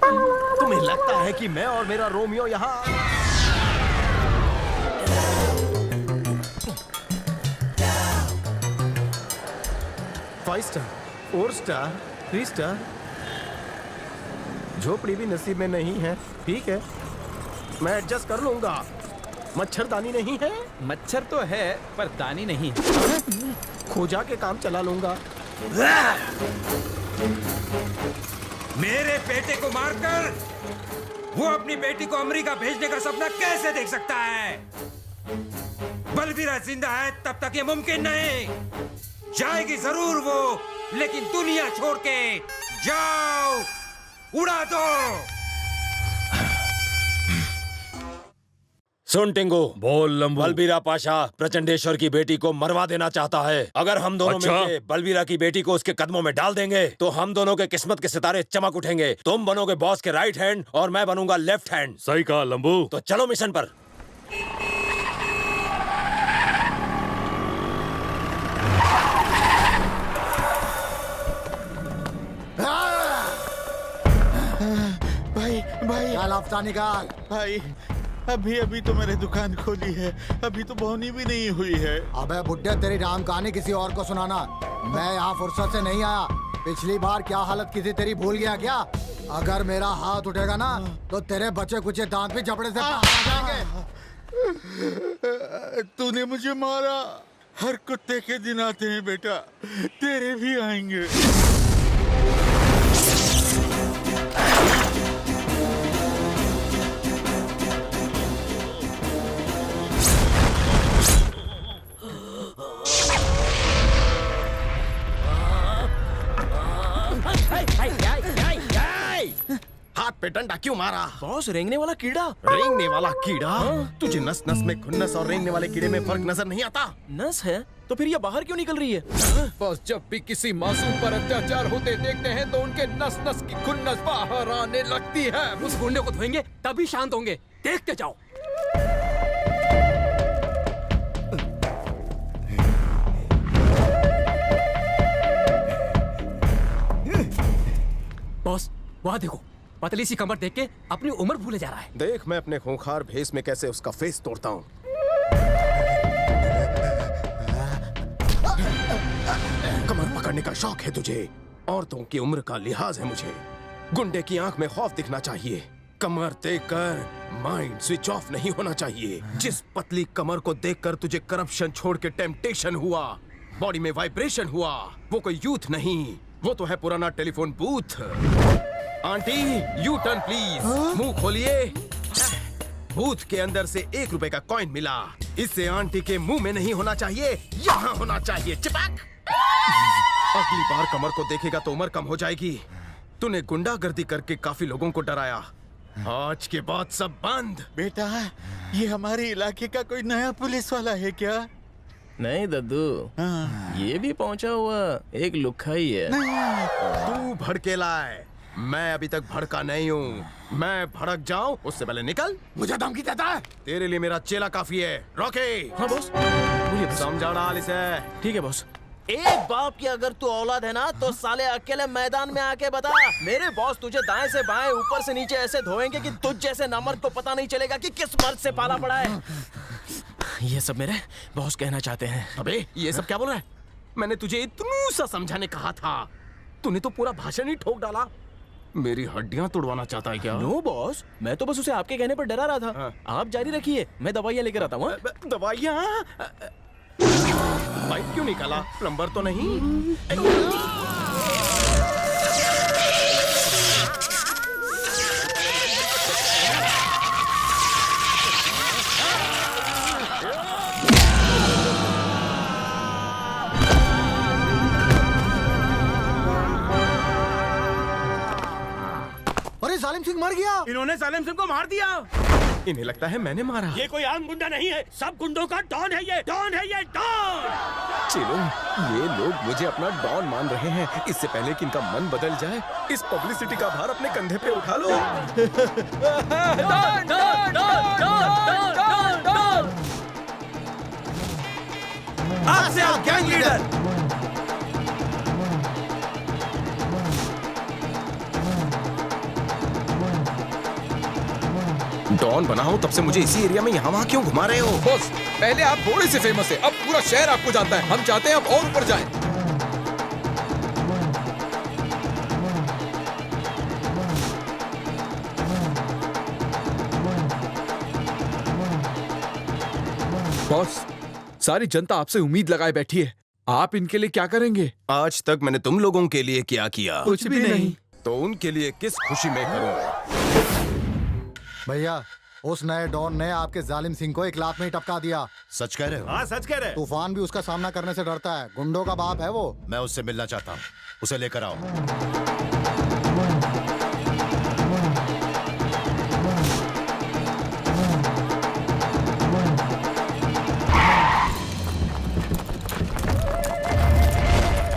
तुम्हें लगता है कि मैं और मेरा रोमियो यहाँ? Five star, 4 star, 3 star. झोपड़ी भी नसीब में नहीं है। ठीक है, मैं एडजस्ट कर लूंगा। मच्छरदानी नहीं है? मच्छर तो है पर दानी नहीं। खोजा के काम चला लूंगा। मेरे बेटे को मारकर वो अपनी बेटी को अमेरिका भेजने का सपना कैसे देख सकता है? बलबीरा जिंदा है तब तक ये मुमकिन नहीं। जाएगी जरूर वो, लेकिन दुनिया छोड़ के जाओ, उड़ा दो। सुन टिंगू, बोल लंबू। बलबीरा पाशा प्रचंडेश्वर की बेटी को मरवा देना चाहता है। अगर हम दोनों मिलके बलबीरा की बेटी को उसके कदमों में डाल देंगे तो हम दोनों के किस्मत के सितारे चमक उठेंगे। तुम बनोगे बॉस के राइट हैंड और मैं बनूंगा लेफ्ट हैंड। सही कहा लंबू। तो चलो मिशन पर। भाई हफ्ता निकाल। भाई, अभी तो मैंने दुकान खोली है, अभी तो बोनी भी नहीं हुई है। अबे बुड्ढे, तेरी राम कहानी किसी और को सुनाना। मैं यहाँ फुर्सत से नहीं आया। पिछली बार क्या हालत की थी तेरी, भूल गया क्या? अगर मेरा हाथ उठेगा ना तो तेरे बचे कुचे दांत भी जबड़े से बाहर आ जाएंगे। तूने मुझे मारा। हर कुत्ते के दिन आते हैं बेटा, तेरे भी आएंगे। पे डंडा क्यों मारा? बॉस, रेंगने वाला कीड़ा। रेंगने वाला कीड़ा? तुझे नस नस में खुन्नस और रेंगने वाले कीड़े में फर्क नजर नहीं आता? नस है तो फिर ये बाहर क्यों निकल रही है? बस जब भी किसी मासूम पर अत्याचार होते देखते हैं तो उनके नस नस की खुन्नस बाहर आने लगती है। उस गुंडे को धोएंगे तभी शांत होंगे, देखते जाओ। बॉस, वहाँ देखो, पतली सी कमर देख के अपनी उम्र भूले जा रहा है। देख मैं अपने खूंखार भेस में कैसे उसका फेस तोड़ता हूँ। कमर पकड़ने का शौक है तुझे, औरतों की उम्र का लिहाज है मुझे। गुंडे की आंख में खौफ दिखना चाहिए, कमर देखकर माइंड स्विच ऑफ नहीं होना चाहिए। जिस पतली कमर को देखकर तुझे करप्शन छोड़ के टेम्पटेशन हुआ, बॉडी में वाइब्रेशन हुआ, वो कोई यूथ नहीं, वो तो है पुराना telephone booth. Aunty U turn please. मुंह खोलिए। बूथ के अंदर से 1 रुपए का कॉइन मिला। इससे आंटी के मुंह में नहीं होना चाहिए, यहाँ होना चाहिए। चिपक। अगली बार कमर को देखेगा तो उम्र कम हो जाएगी। तूने गुंडागर्दी करके काफी लोगों को डराया, आज के बाद सब बंद। बेटा, ये हमारे इलाके का कोई नया पुलिस वाला है क्या? नहीं दद्दू, ये भी पहुंचा हुआ एक लुक्खा ही है। तू भड़केला है, मैं अभी तक भड़का नहीं हूँ। मैं भड़क जाऊँ उससे पहले निकल। मुझे धमकी देता है? तेरे लिए मेरा चेला काफी है। रॉकी। हाँ बॉस। समझा डाल इसे। ठीक है बॉस। एक बाप की अगर तू औलाद है ना तो साले अकेले मैदान में आके बता। मेरे बॉस तुझे दाएं से बाएं ऊपर से नीचे ऐसे धोएंगे कि तुझ जैसे नमर्द को पता नहीं चलेगा कि किस मर्द से पाला पड़ा है। ये सब मेरे बॉस कहना चाहते हैं। अबे ये सब क्या बोल रहा है? मैंने तुझे इतना सा समझाने कहा था, तूने तो पूरा भाषण ही ठोक डाला। मेरी हड्डियां तोड़वाना चाहता है क्या? नो बॉस, मैं तो बस उसे आपके कहने पर डरा रहा था। आप जारी रखिए, मैं दवाइयाँ लेकर आता हूँ। दवाइयाँ? पाइप क्यों निकाला? प्लम्बर तो नहीं? अरे सालिम सिंह मर गया। इन्होंने सालिम सिंह को मार दिया। इन्हें लगता है मैंने मारा। ये कोई आम गुंडा नहीं है, सब गुंडों का डॉन है ये, डॉन है ये, डॉन। चिलो, ये लोग मुझे अपना डॉन मान रहे हैं। इससे पहले कि इनका मन बदल जाए, इस पब्लिसिटी का भार अपने कंधे पे उठा लो। Don, Don, Don, Don, Don, Don. आज से आप गैंग लीडर। डॉन बना हूं तब से मुझे इसी एरिया में यहाँ वहाँ क्यों घुमा रहे हो? बॉस, पहले आप थोड़े से फेमस है, अब पूरा शहर आपको जानता है। हम चाहते हैं आप और ऊपर जाएं। बॉस, सारी जनता आपसे उम्मीद लगाए बैठी है, आप इनके लिए क्या करेंगे? आज तक मैंने तुम लोगों के लिए क्या किया? कुछ भी नहीं। तो उनके लिए किस खुशी में करूं? भैया, उस नए डॉन ने आपके जालिम सिंह को एक लात में ही टपका दिया। सच कह रहे हो? हाँ सच कह रहे। तूफान भी उसका सामना करने से डरता है, गुंडों का बाप है वो। मैं उससे मिलना चाहता हूँ, उसे लेकर आओ।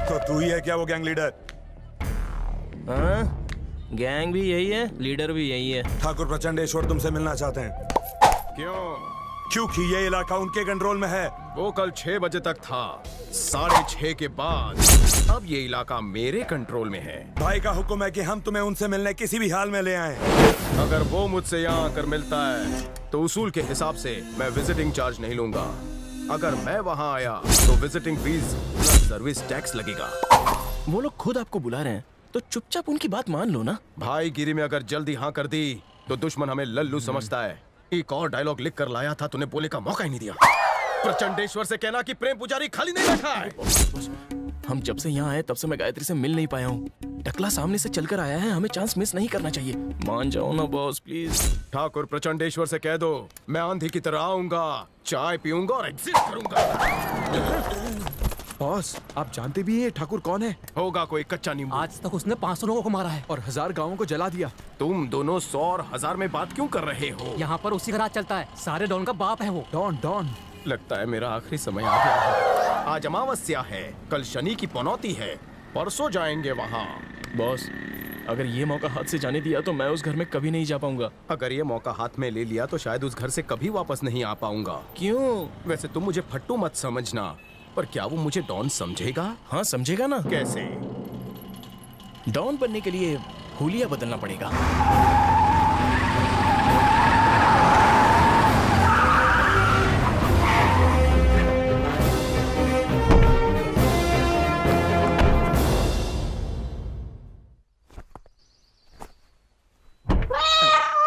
तो तू ही है क्या वो गैंग लीडर? हाँ, गैंग भी यही है, लीडर भी यही है। ठाकुर प्रचंडेश्वर तुमसे मिलना चाहते हैं। क्यों? क्योंकि ये इलाका उनके कंट्रोल में है। वो कल 6 बजे तक था, 6:30 के बाद अब ये इलाका मेरे कंट्रोल में है। भाई का हुक्म है कि हम तुम्हें उनसे मिलने किसी भी हाल में ले आए। अगर वो मुझसे यहाँ आकर मिलता है तो उसूल के हिसाब से मैं विजिटिंग चार्ज नहीं लूंगा। अगर मैं वहाँ आया तो visiting fees plus service tax लगेगा। वो लोग खुद आपको बुला रहे हैं तो चुपचाप उनकी बात मान लो ना। भाईगिरी में अगर जल्दी हाँ कर दी तो दुश्मन हमें लल्लू समझता है। एक और डायलॉग लिख कर लाया था, तूने बोलने का मौका ही नहीं दिया। प्रचंडेश्वर से कहना कि प्रेम पुजारी खाली नहीं बैठा है। हम जब से यहाँ आए तब से मैं गायत्री से मिल नहीं पाया हूँ। टकला सामने से चलकर आया है, हमें चांस मिस नहीं करना चाहिए। मान जाओ ना बॉस प्लीज। ठाकुर प्रचंडेश्वर से कह दो मैं आंधी की तरह आऊंगा, चाय पीऊंगा और एग्जिट करूंगा। बॉस, आप जानते भी हैं ठाकुर कौन है? होगा कोई कच्चा नींबू। आज तक उसने 500 लोगों को मारा है और 1000 गांवों को जला दिया। तुम दोनों 100 और 1000 में बात क्यों कर रहे हो? यहाँ पर उसी का राज चलता है। सारे डॉन का बाप है वो। डॉन लगता है मेरा आखिरी समय आ गया है। आज अमावस्या है, कल शनि की पनौती है, परसों जाएंगे वहाँ। बॉस, अगर ये मौका हाथ से जाने दिया तो मैं उस घर में कभी नहीं जा पाऊंगा। अगर ये मौका हाथ में ले लिया तो शायद उस घर से कभी वापस नहीं आ पाऊंगा। क्यों? वैसे तुम मुझे फट्टू मत समझना, पर क्या वो मुझे डॉन समझेगा? हाँ, समझेगा ना। कैसे? डॉन बनने के लिए हुलिया बदलना पड़ेगा।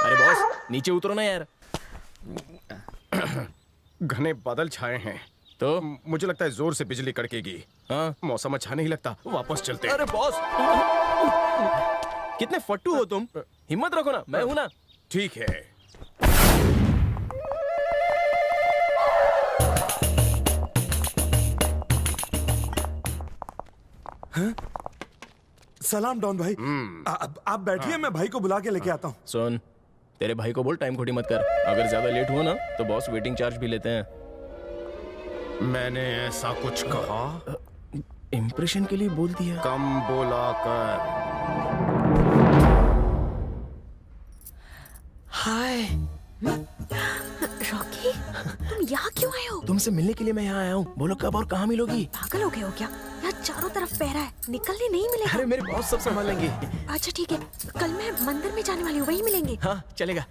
अरे बॉस, नीचे उतरो ना यार। घने बादल छाए हैं तो मुझे लगता है जोर से बिजली कड़केगी। हाँ, मौसम अच्छा नहीं लगता, वापस चलते हैं। अरे बॉस, कितने फट्टू हो तुम। हिम्मत रखो ना, मैं हूं ना। ठीक है। हाँ? सलाम डॉन भाई। आप बैठिए, मैं भाई को बुला के लेके आता हूँ। सुन, तेरे भाई को बोल टाइम खोटी मत कर। अगर ज्यादा लेट हुआ ना तो बॉस वेटिंग चार्ज भी लेते हैं। मैंने ऐसा कुछ कहा? इंप्रेशन के लिए बोल दिया। कम बोला कर। हाय रॉकी, तुम यहाँ क्यों आए हो? तुमसे मिलने के लिए मैं यहाँ आया हूँ। बोलो कब और कहाँ मिलोगी? पागल हो गए हो क्या? यहाँ चारों तरफ पहरा है, निकलने नहीं मिलेगा। अरे मेरे बॉस सब संभाल लेंगे। अच्छा ठीक है, कल मैं मंदिर में जाने वाली हूँ, वहीं मिलेंगे। हाँ चलेगा।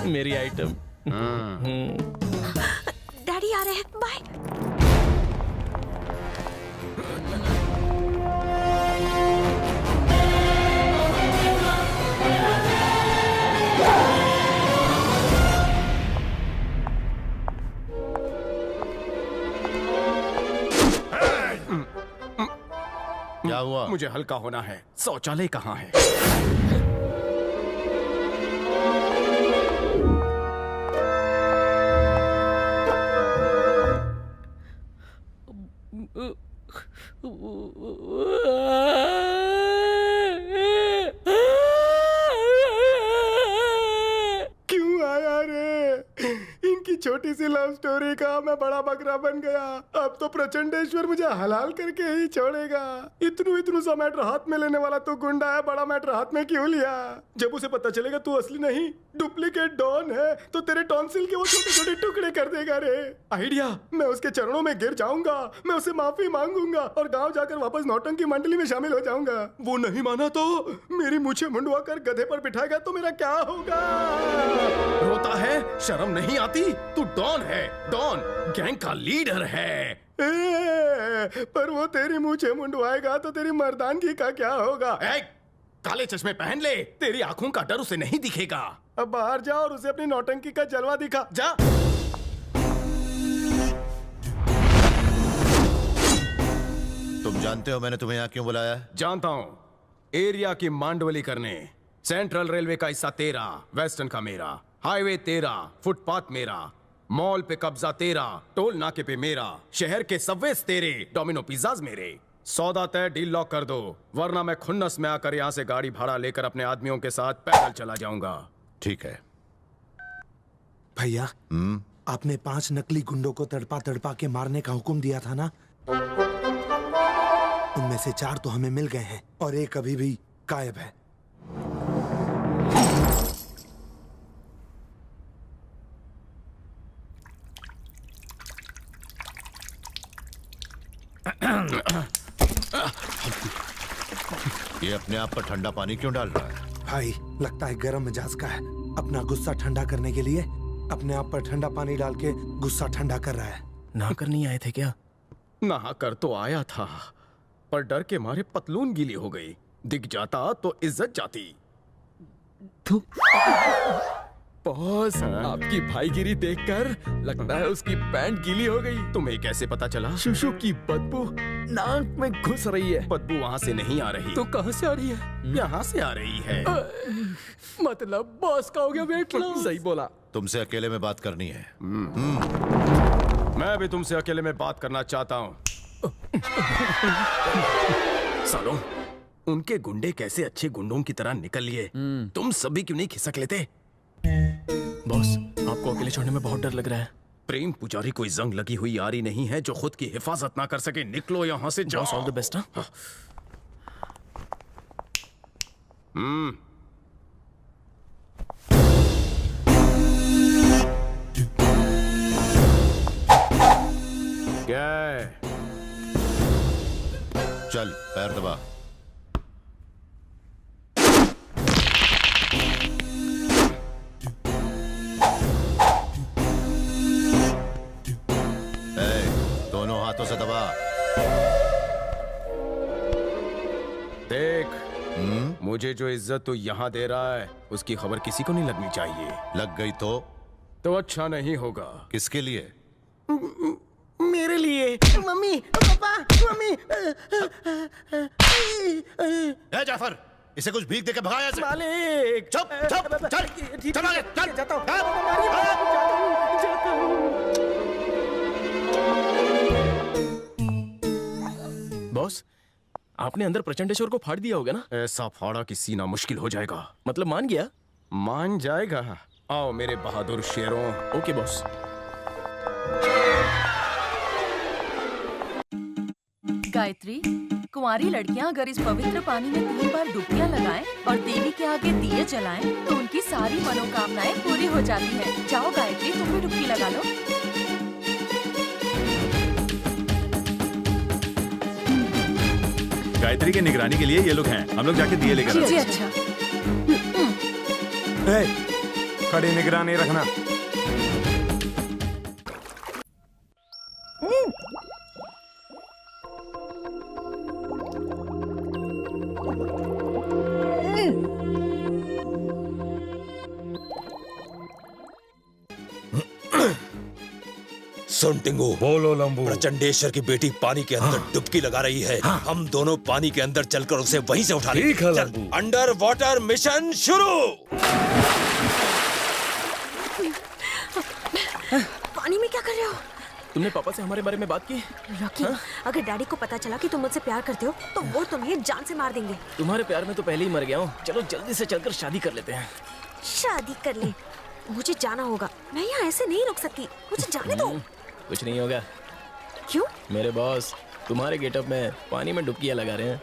मेरी आइटम। डैडी आ रहे हैं, बाय। क्या हुआ? मुझे हल्का होना है। शौचालय कहाँ है? क्यों आया रे? इनकी छोटी सी लव स्टोरी का मैं बड़ा बकरा बन गया। अब तो प्रचंडेश्वर मुझे हलाल करके ही छोड़ेगा। इतनू सा मैटर हाथ में लेने वाला तू गुंडा है, बड़ा मैटर हाथ में क्यों लिया? जब उसे पता चलेगा तू असली नहीं डुप्लीकेट डॉन है तो तेरे टॉन्सिल के वो छोटे छोटे टुकड़े कर देगा रे। आइडिया, मैं उसके चरणों में गिर जाऊंगा, मैं उसे माफी मांगूंगा और गाँव जाकर वापस नौटंकी मंडली में शामिल हो जाऊंगा। वो नहीं माना तो मेरी मूछें मुंडवा कर गधे पर बिठाएगा तो मेरा क्या होगा? रोता है, शर्म नहीं आती? तू डॉन है, डॉन गैंग का लीडर है। पर वो तेरी मूछें मुंडवाएगा तो तेरी मर्दानगी का क्या होगा? काले चश्मे पहन ले, तेरी आंखों का डर उसे नहीं दिखेगा। अब बाहर जा और उसे अपनी नौटंकी का जलवा दिखा, जा। तुम जानते हो मैंने तुम्हें यहाँ क्यों बुलाया है? जानता हूँ। एरिया की मांडवली करने। सेंट्रल रेलवे का हिस्सा तेरा, वेस्टर्न का मेरा, हाईवे तेरा, फुटपाथ मेरा, मॉल पे कब्जा तेरा, टोल नाके पे मेरा, शहर के सबवेज तेरे, डोमिनो पिज्जाज मेरे। सौदा तय, डील लॉक कर दो, वरना मैं खुन्नस में आकर यहाँ से गाड़ी भाड़ा लेकर अपने आदमियों के साथ पैदल चला जाऊंगा। ठीक है। भैया, आपने 5 नकली गुंडों को तड़पा तड़पा के मारने का हुक्म दिया था ना? उनमें से 4 तो हमें मिल गए हैं और एक अभी भी गायब है। ये अपने आप पर ठंडा पानी क्यों डाल रहा है? भाई, लगता है गर्म मिजाज का है। अपना गुस्सा ठंडा करने के लिए अपने आप पर ठंडा पानी डाल के गुस्सा ठंडा कर रहा है। नहा कर नहीं आए थे क्या? नहा कर तो आया था, पर डर के मारे पतलून गीली हो गई। दिख जाता तो इज्जत जाती। बॉस, आपकी भाईगिरी देखकर लगता है उसकी पैंट गीली हो गई। तुम्हें कैसे पता चला? शुशु की बदबू नाक में घुस रही है। बदबू वहाँ से नहीं आ रही। तो कहाँ से आ रही है? यहाँ से आ रही है। मतलब बॉस का हो गया वेट लॉस। सही बोला। तुमसे अकेले में बात करनी है। मैं भी तुमसे अकेले में बात करना चाहता हूँ। सालों, उनके गुंडे कैसे अच्छे गुंडों की तरह निकल लिए, तुम सभी क्यों नहीं खिसक लेते? बॉस, आपको अकेले छोड़ने में बहुत डर लग रहा है। प्रेम पुजारी कोई जंग लगी हुई यारी नहीं है जो खुद की हिफाजत ना कर सके। निकलो यहाँ से, जाओ। Boss, all the best. हाँ? क्या है? चल पैर दबा। दोनों हाथों से दबा। देख, मुझे जो इज्जत तू यहाँ दे रहा है उसकी खबर किसी को नहीं लगनी चाहिए। लग गई तो अच्छा नहीं होगा। किसके लिए? मेरे लिए। मम्मी, पापा, मम्मी। जाफर, इसे कुछ भीख देके भगाया से। मालिक। चुप चुप, चल चल आगे, चल। जाता हूँ। बॉस, आपने अंदर प्रचंडेश्वर को फाड़ दिया होगा ना? ऐसा फाड़ा कि सीना मुश्किल हो जाएगा। मतलब मान गया? मान जाएगा। आओ मेरे बहादुर शेरों। Okay boss. गायत्री, कुंवारी लड़कियां अगर इस पवित्र पानी में 3 बार डुबकियां लगाएं और देवी के आगे दिए जलाएं तो उनकी सारी मनोकामनाएं पूरी हो जाती हैं। जाओ गायत्री, तुम भी डुबकी लगा लो। गायत्री की निगरानी के लिए ये लोग हैं। हम लोग जाके दिए लेकर जी अच्छा। खड़ी निगरानी रखना। सुन टिंगू, बोलो लंबू। प्रचंडेश्वर की बेटी पानी के अंदर डुबकी लगा रही है। हम दोनों पानी के अंदर चलकर उसे वहीं से उठा लेंगे। ठीक है लंबू। अंडर वाटर मिशन शुरू। पानी में क्या कर रहे हो? तुमने पापा से हमारे बारे में बात की? रॉकी, अगर डैडी को पता चला कि तुम मुझसे प्यार करते हो तो वो तुम्हें जान से मार देंगे। तुम्हारे प्यार में तो पहले ही मर गया हूँ। चलो जल्दी से चलकर शादी कर लेते हैं। शादी कर ले? मुझे जाना होगा। मैं यहाँ ऐसे नहीं रुक सकती। मुझे जाने दो। कुछ नहीं होगा। क्यों? मेरे बॉस तुम्हारे गेटअप में पानी में डुबकियां लगा रहे हैं।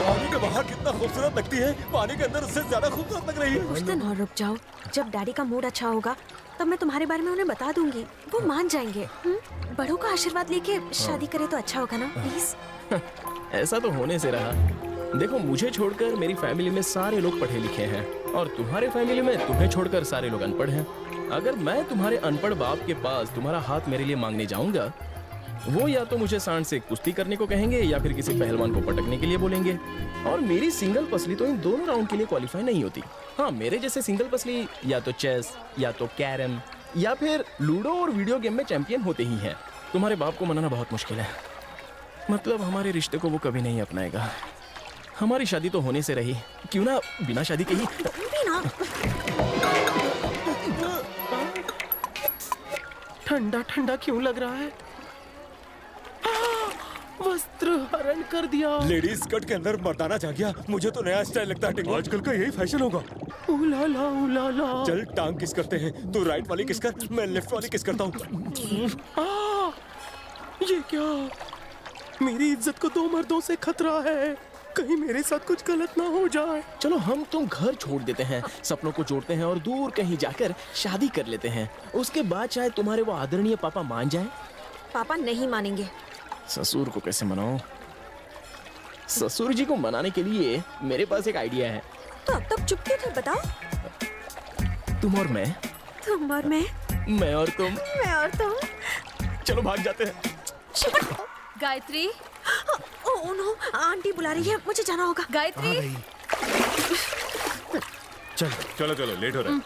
पानी के बाहर कितना खूबसूरत लगती है, पानी के अंदर उससे ज्यादा खूबसूरत लग रही है। कुछ दिन और रुक जाओ। जब डैडी का मूड अच्छा होगा तब मैं तुम्हारे बारे में उन्हें बता दूंगी। वो मान जाएंगे। बड़ों का आशीर्वाद लेके शादी करे तो अच्छा होगा ना? प्लीज। ऐसा तो होने से रहा। देखो, मुझे छोड़कर मेरी फैमिली में सारे लोग पढ़े लिखे हैं और तुम्हारे फैमिली में तुम्हें छोड़कर सारे लोग अनपढ़ हैं। अगर मैं तुम्हारे अनपढ़ बाप के पास तुम्हारा हाथ मेरे लिए मांगने जाऊंगा, वो या तो मुझे सांड से कुश्ती करने को कहेंगे या फिर किसी पहलवान को पटकने के लिए बोलेंगे। और मेरी सिंगल पसली तो इन दोनों राउंड के लिए क्वालिफाई नहीं होती। हाँ, मेरे जैसे सिंगल पसली या तो चेस या तो कैरम या फिर लूडो और वीडियो गेम में चैंपियन होते ही हैं। तुम्हारे बाप को मनाना बहुत मुश्किल है। मतलब हमारे रिश्ते को वो कभी नहीं अपनाएगा। हमारी शादी तो होने से रही, क्यों ना बिना शादी के ही। ठंडा ठंडा क्यों लग रहा है? वस्त्र हरण कर दिया। लेडीज स्कर्ट के अंदर मर्दाना जा गया। मुझे तो नया स्टाइल लगता है टिंगू। आजकल का यही फैशन होगा। उलाला उलाला। चल टांग किस करते हैं। तू राइट वाली किस कर, मैं लेफ्ट वाली किस करता हूँ। ये क्या? मेरी इज्जत को 2 मर्दों से खतरा है। कहीं मेरे साथ कुछ गलत ना हो जाए। चलो हम तुम घर छोड़ देते हैं, सपनों को जोड़ते हैं और दूर कहीं जाकर शादी कर लेते हैं। उसके बाद शायद तुम्हारे वो आदरणीय पापा मान जाए। पापा नहीं मानेंगे। ससुर को कैसे मनाऊं? ससुर जी को मनाने के लिए मेरे पास एक आइडिया है। तो अब तक चुप क्यों थे? बताओ। तुम और मैं। तुम और मैं। मैं और तुम। मैं और तुम। चलो भाग जाते हैं। गायत्री। ओह नो, आंटी बुला रही है, मुझे जाना होगा। गायत्री। चलो चलो चलो, लेट हो रहा है।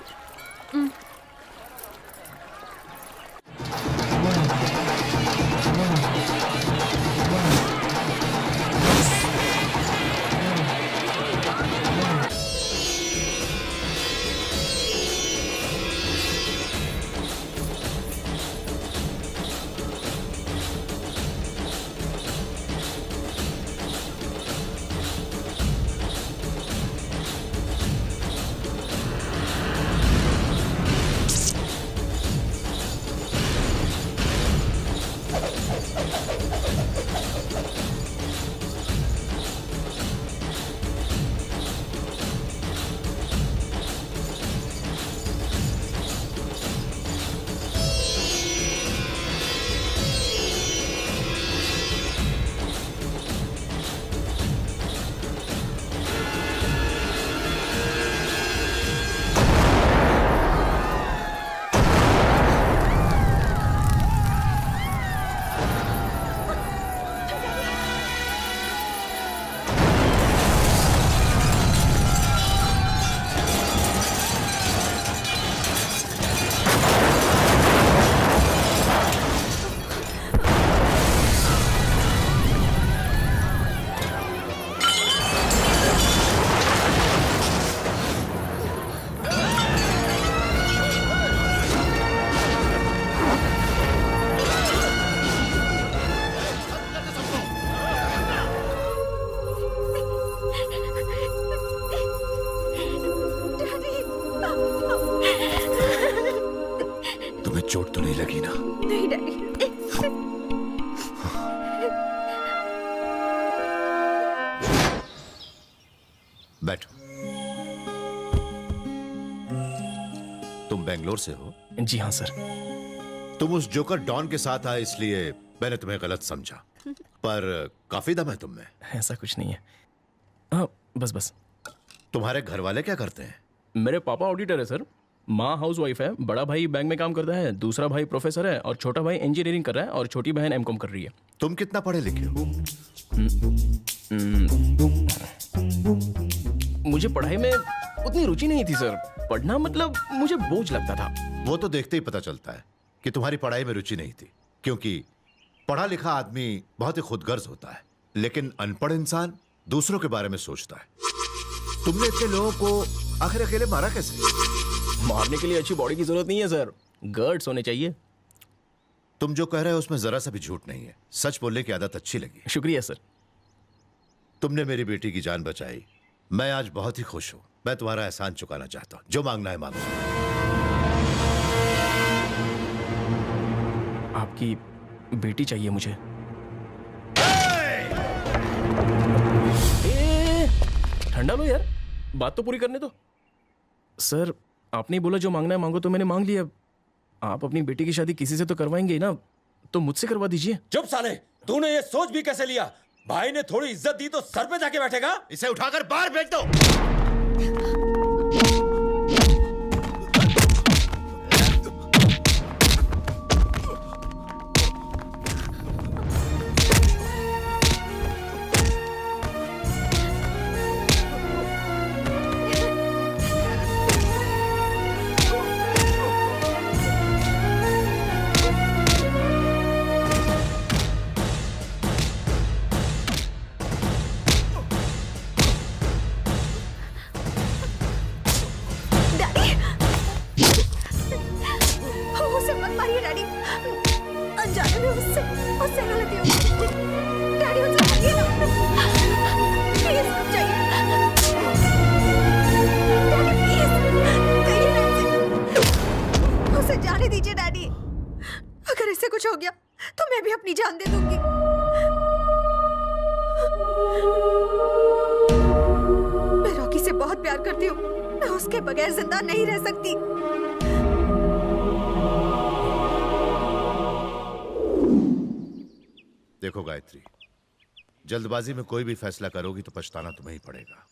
चोट तो नहीं लगी ना? नहीं डैडी। बैठो। तुम बेंगलोर से हो? जी हाँ सर। तुम उस जोकर डॉन के साथ आए इसलिए मैंने तुम्हें गलत समझा, पर काफी दम है तुम में। ऐसा कुछ नहीं है। हाँ बस। तुम्हारे घर वाले क्या करते हैं? मेरे पापा ऑडिटर है सर, माँ हाउस वाइफ है, बड़ा भाई बैंक में काम करता है, दूसरा भाई प्रोफेसर है और छोटा भाई इंजीनियरिंग कर रहा है और छोटी बहन एमकॉम कर रही है। तुम कितना पढ़े लिखे हो? मुझे पढ़ाई में उतनी रुचि नहीं थी सर। पढ़ना मतलब मुझे बोझ लगता था। वो तो देखते ही पता चलता है कि तुम्हारी पढ़ाई में रुचि नहीं थी, क्योंकि पढ़ा लिखा आदमी बहुत ही खुदगर्ज होता है, लेकिन अनपढ़ इंसान दूसरों के बारे में सोचता है। तुमने इतने लोगों को आखिर अकेले मारा कैसे? मारने के लिए अच्छी बॉडी की जरूरत नहीं है सर, गर्ड्स होने चाहिए। तुम जो कह रहे हो उसमें जरा सा भी झूठ नहीं है। सच बोलने की आदत अच्छी लगी। शुक्रिया सर। तुमने मेरी बेटी की जान बचाई, मैं आज बहुत ही खुश हूं। मैं तुम्हारा एहसान चुकाना चाहता हूं। जो मांगना है मांगो। आपकी बेटी चाहिए मुझे। ठंडा लो यार, बात तो पूरी करने दो। सर आपने ही बोला जो मांगना है मांगो, तो मैंने मांग लिया। आप अपनी बेटी की शादी किसी से तो करवाएंगे ही ना, तो मुझसे करवा दीजिए। चुप साले, तूने ये सोच भी कैसे लिया? भाई ने थोड़ी इज्जत दी तो सर पे जाके बैठेगा? इसे उठाकर बाहर फेंक दो। देखो गायत्री, जल्दबाजी में कोई भी फैसला करोगी तो पछताना तुम्हें ही पड़ेगा।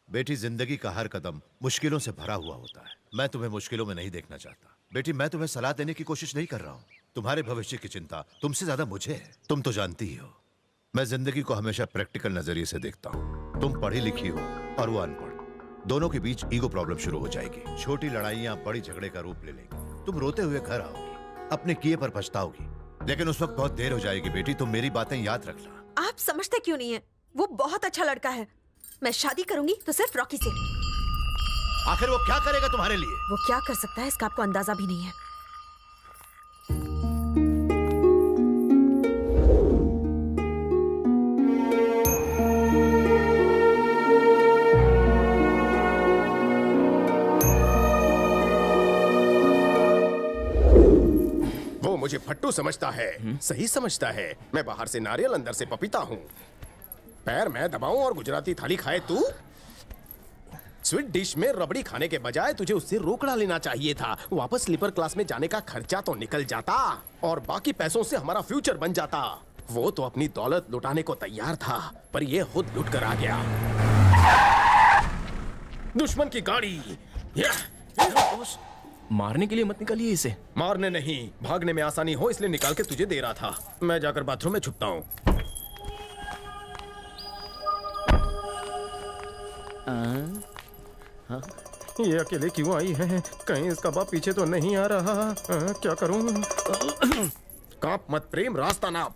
बेटी, जिंदगी का हर कदम मुश्किलों से भरा हुआ होता है। मैं तुम्हें मुश्किलों में नहीं देखना चाहता। बेटी, मैं तुम्हें सलाह देने की कोशिश नहीं कर रहा हूँ। तुम्हारे भविष्य की चिंता तुमसे ज्यादा मुझे है। तुम तो जानती ही हो, मैं जिंदगी को हमेशा प्रैक्टिकल नजरिए से देखता हूँ। तुम पढ़ी लिखी हो और वो अनपढ़, दोनों के बीच ईगो प्रॉब्लम शुरू हो जाएगी। छोटी लड़ाइयाँ बड़ी झगड़े का रूप ले लेंगी। तुम रोते हुए घर आओगी, अपने किए पर पछताओगी, लेकिन उस वक्त बहुत देर हो जाएगी। बेटी, तुम मेरी बातें याद रखना। आप समझते क्यों नहीं है? वो बहुत अच्छा लड़का है। मैं शादी करूंगी तो सिर्फ रॉकी से। आखिर वो क्या करेगा तुम्हारे लिए? वो क्या कर सकता है इसका आपको अंदाजा भी नहीं है। मुझे फट्टू समझता है, सही समझता है। मैं बाहर से नारियल अंदर से पपीता हूँ। पैर मैं दबाऊं और गुजराती थाली खाए तू? स्वीट डिश में रबड़ी खाने के बजाय तुझे उससे रोकड़ा लेना चाहिए था। वापस स्लीपर क्लास में जाने का खर्चा तो निकल जाता और बाकी पैसों से हमारा फ्यूचर बन जाता। वो तो अपनी दौलत लुटाने को तैयार था, पर ये खुद लुट कर आ गया। दुश्मन की गाड़ी। मारने के लिए मत निकालिए इसे। मारने नहीं, भागने में आसानी हो इसलिए निकाल के तुझे दे रहा था। मैं जाकर बाथरूम में छुपता हूँ। ये अकेले क्यों आई है? कहीं इसका बाप पीछे तो नहीं आ रहा? क्या करूं? कांप मत प्रेम, रास्ता नाप।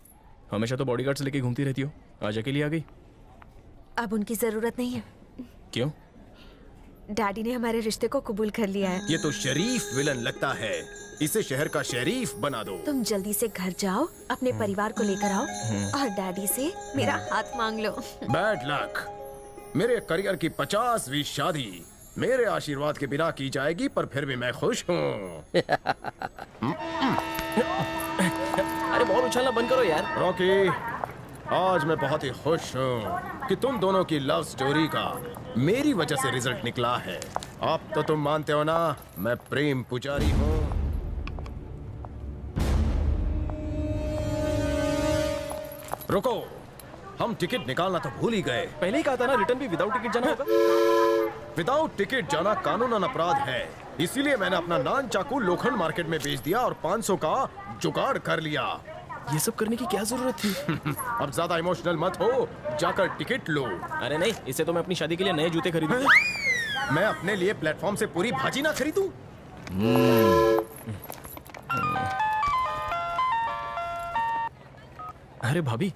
हमेशा तो बॉडीगार्ड से लेके घूमती रहती हो, आज अकेली आ गई। अब उनकी जरूरत नहीं है। क्यों? डैडी ने हमारे रिश्ते को कबूल कर लिया है। ये तो शरीफ विलन लगता है। इसे शहर का शरीफ बना दो। तुम जल्दी से घर जाओ, अपने परिवार को लेकर आओ और डैडी से मेरा हाथ मांग लो। Bad luck. मेरे करियर की 50वीं शादी मेरे आशीर्वाद के बिना की जाएगी, पर फिर भी मैं खुश हूँ। अरे बॉल उछलना बंद करो यार। रॉकी, आज मैं बहुत ही खुश हूँ कि तुम दोनों की लव स्टोरी का मेरी वजह से रिजल्ट निकला है। अब तो तुम मानते हो ना, मैं प्रेम पुजारी हूँ। रुको, हम टिकट निकालना तो भूल ही गए। पहले ही कहा था ना, रिटर्न भी विदाउट टिकट जाना होगा। विदाउट टिकट जाना कानूनन अपराध है, इसीलिए मैंने अपना नान चाकू लोखंड मार्केट में बेच दिया और 500 का जुगाड़ कर लिया। ये सब करने की क्या जरूरत थी? अब ज्यादा इमोशनल मत हो, जाकर टिकट लो। अरे नहीं, इससे तो मैं अपनी शादी के लिए नए जूते खरीदूं। मैं अपने लिए प्लेटफॉर्म से पूरी भाजी ना खरीदूं? अरे भाभी,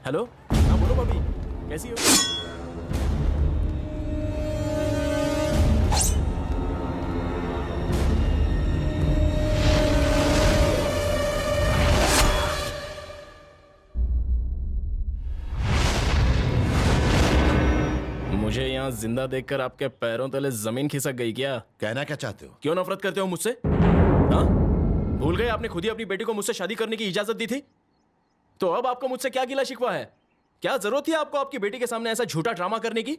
हेलो। हाँ बोलो भाभी, कैसी हो? मुझे यहाँ जिंदा देखकर आपके पैरों तले जमीन खिसक गई क्या? कहना क्या चाहते हो? क्यों नफरत करते हो मुझसे? हाँ? भूल गए आपने खुद ही अपनी बेटी को मुझसे शादी करने की इजाजत दी थी? तो अब आपको मुझसे क्या गिला शिकवा है? क्या जरूरत थी आपको आपकी बेटी के सामने ऐसा झूठा ड्रामा करने की?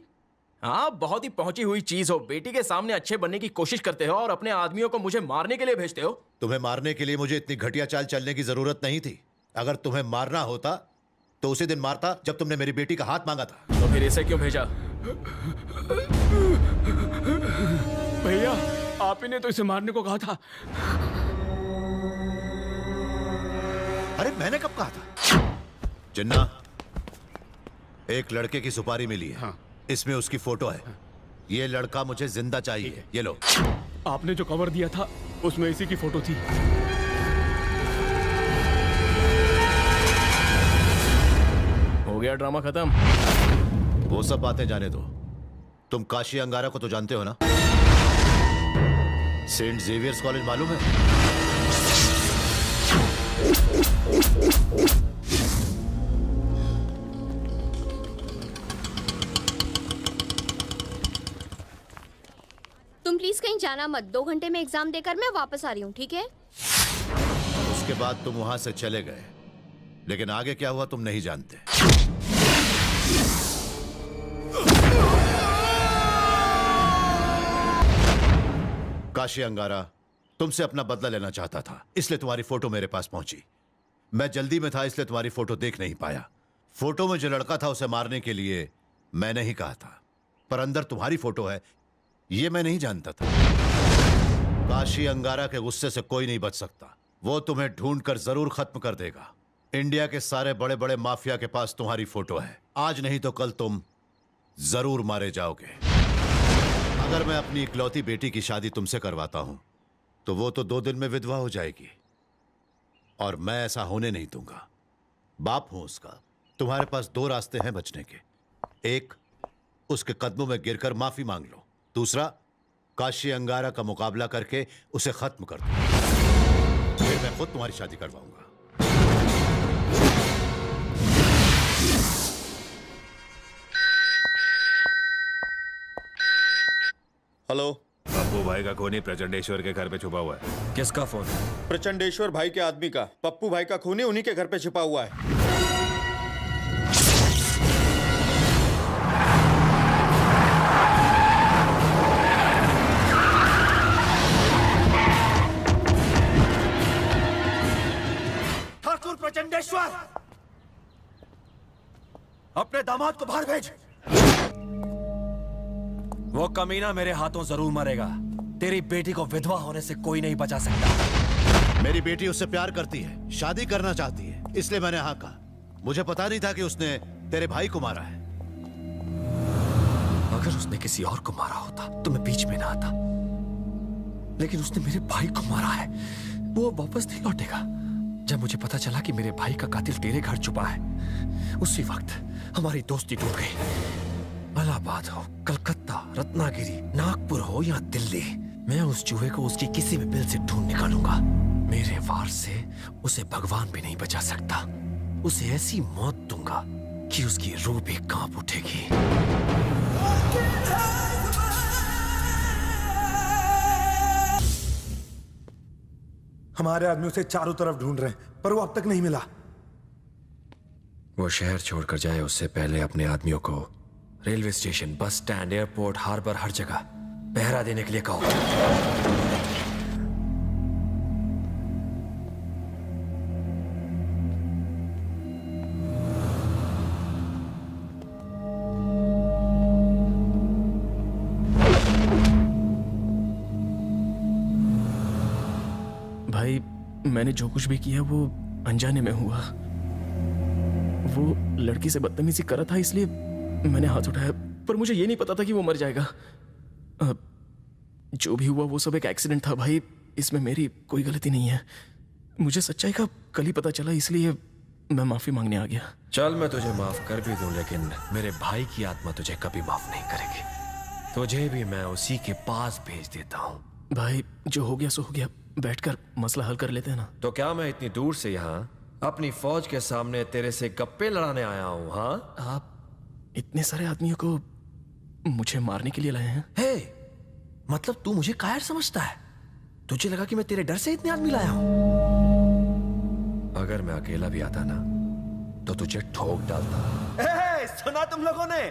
आप बहुत ही पहुंची हुई चीज हो। बेटी के सामने अच्छे बनने की कोशिश करते हो और अपने आदमियों को मुझे मारने के लिए भेजते हो। तुम्हें मारने के लिए मुझे इतनी घटिया चाल चलने की जरूरत नहीं थी। अगर तुम्हें मारना होता तो उसी दिन मारता जब तुमने मेरी बेटी का हाथ मांगा था। तो फिर इसे क्यों भेजा? भैया, आप ही ने तो इसे मारने को कहा था। अरे मैंने कब कहा था? जिन्ना, एक लड़के की सुपारी मिली है। हाँ। इसमें उसकी फोटो है। ये लड़का मुझे जिंदा चाहिए। ये लो। आपने जो कवर दिया था उसमें इसी की फोटो थी। हो गया ड्रामा खत्म? वो सब बातें जाने दो। तुम काशी अंगारा को तो जानते हो ना? सेंट जेवियर्स कॉलेज मालूम है? तुम प्लीज कहीं जाना मत। 2 घंटे में एग्जाम देकर मैं वापस आ रही हूँ, ठीक है? उसके बाद तुम वहां से चले गए, लेकिन आगे क्या हुआ तुम नहीं जानते। काशी अंगारा तुमसे अपना बदला लेना चाहता था, इसलिए तुम्हारी फोटो मेरे पास पहुंची। मैं जल्दी में था, इसलिए तुम्हारी फोटो देख नहीं पाया। फोटो में जो लड़का था उसे मारने के लिए मैंने ही कहा था, पर अंदर तुम्हारी फोटो है ये मैं नहीं जानता था। काशी अंगारा के गुस्से से कोई नहीं बच सकता। वो तुम्हें ढूंढकर जरूर खत्म कर देगा। इंडिया के सारे बड़े बड़े माफिया के पास तुम्हारी फोटो है। आज नहीं तो कल तुम जरूर मारे जाओगे। अगर मैं अपनी इकलौती बेटी की शादी तुमसे करवाता हूं तो वो तो 2 दिन में विधवा हो जाएगी, और मैं ऐसा होने नहीं दूंगा। बाप हूं उसका। तुम्हारे पास 2 रास्ते हैं बचने के। एक, उसके कदमों में गिरकर माफी मांग लो। दूसरा, काशी अंगारा का मुकाबला करके उसे खत्म कर दो। फिर मैं खुद तुम्हारी शादी करवाऊंगा। हेलो, पप्पू भाई का खूनी प्रचंडेश्वर के घर पे छुपा हुआ है। किसका फोन? प्रचंडेश्वर भाई के आदमी का। पप्पू भाई का खूनी उन्हीं के घर पे छिपा हुआ है। ठाकुर प्रचंडेश्वर, अपने दामाद को बाहर भेज। वो कमीना मेरे हाथों जरूर मरेगा। तेरी बेटी को विधवा होने से कोई नहीं बचा सकता। मेरी बेटी उससे प्यार करती है, शादी करना चाहती है, इसलिए मैंने हाँ कहा। मुझे पता नहीं था कि उसने तेरे भाई को मारा है। अगर उसने किसी और को मारा होता तो मैं बीच में ना आता, लेकिन उसने मेरे भाई को मारा है। वो वापस नहीं लौटेगा। जब मुझे पता चला कि मेरे भाई का कातिल तेरे घर छुपा है, उसी वक्त हमारी दोस्ती टूट गई। इलाहाबाद हो, कलकत्ता, रत्नागिरी, नागपुर हो या दिल्ली, मैं उस चूहे को उसकी किसी भी बिल से ढूंढ निकालूंगा। मेरे वार से उसे भगवान भी नहीं बचा सकता। उसे ऐसी मौत दूंगा कि उसकी रूह भी कांप उठेगी। हमारे आदमी उसे चारों तरफ ढूंढ रहे हैं, पर वो अब तक नहीं मिला। वो शहर छोड़कर जाए उससे पहले अपने आदमियों को railway station, bus stand, airport, harbour, हर जगह पहरा देने के लिए कहो। भाई मैंने जो कुछ भी किया वो अनजाने में हुआ। वो लड़की से बदतमीजी करा था इसलिए मैंने हाथ उठाया, पर मुझे ये नहीं पता था कि वो मर जाएगा। जो भी हुआ वो सब एक एक्सीडेंट था भाई, इसमें मेरी कोई गलती नहीं है। मुझे सच्चाई का कल ही पता चला, इसलिए मैं माफी मांगने आ गया। चल मैं तुझे माफ कर भी दूं, लेकिन मेरे भाई की आत्मा तुझे कभी माफ नहीं करेगी। तुझे भी मैं उसी के पास भेज देता हूँ। भाई जो हो गया सो हो गया, बैठकर मसला हल कर लेते हैं ना। तो क्या मैं इतनी दूर से यहाँ अपनी फौज के सामने तेरे से गप्पे लड़ाने आया हूँ? हाँ, आप इतने सारे आदमियों को मुझे मारने के लिए लाए हैं? हे, मतलब तू मुझे कायर समझता है? तुझे लगा कि मैं तेरे डर से इतने आदमी लाया हूँ? अगर मैं अकेला भी आता ना तो तुझे ठोक डालता। सुना तुम लोगों ने?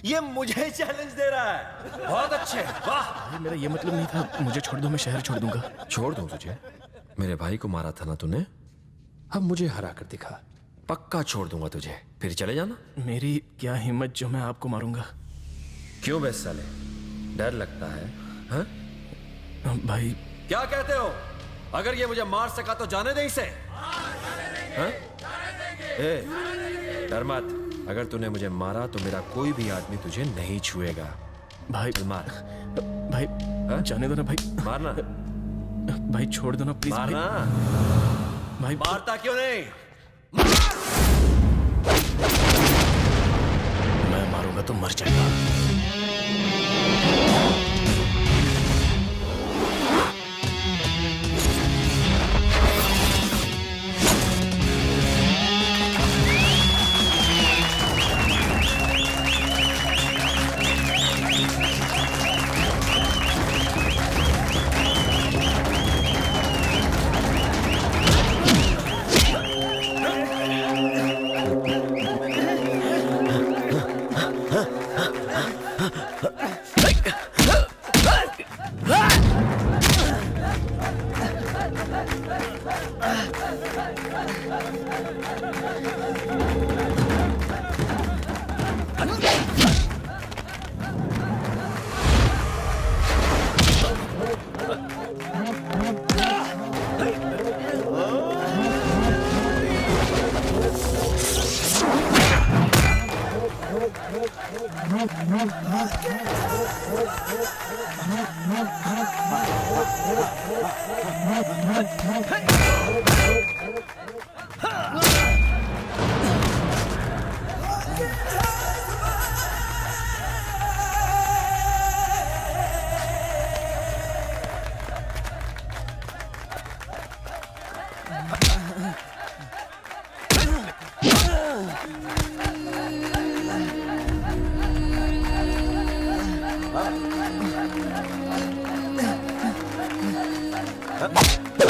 ये मुझे चैलेंज दे रहा है। बहुत अच्छे, वाह। मेरा ये मतलब नहीं था, मुझे छोड़ दो, मैं शहर छोड़ दूंगा। छोड़ दूं तुझे? मेरे भाई को मारा था ना तूने, अब मुझे हरा कर दिखा। पक्का छोड़ दूंगा तुझे, फिर चले जाना। मेरी क्या हिम्मत जो मैं आपको मारूंगा। क्यों बे साले, डर लगता है? हाँ? भाई क्या कहते हो? अगर ये मुझे मार सका तो जाने दे इसे। हाँ? डर मत, अगर तूने मुझे मारा तो मेरा कोई भी आदमी तुझे नहीं छुएगा। भाई मार। भाई हा? जाने दो ना भाई। मारना भाई, छोड़ दो ना प्लीज। मारना भाई, मारता क्यों नहीं? मैं मारूंगा तो मर जाएगा। हाँ?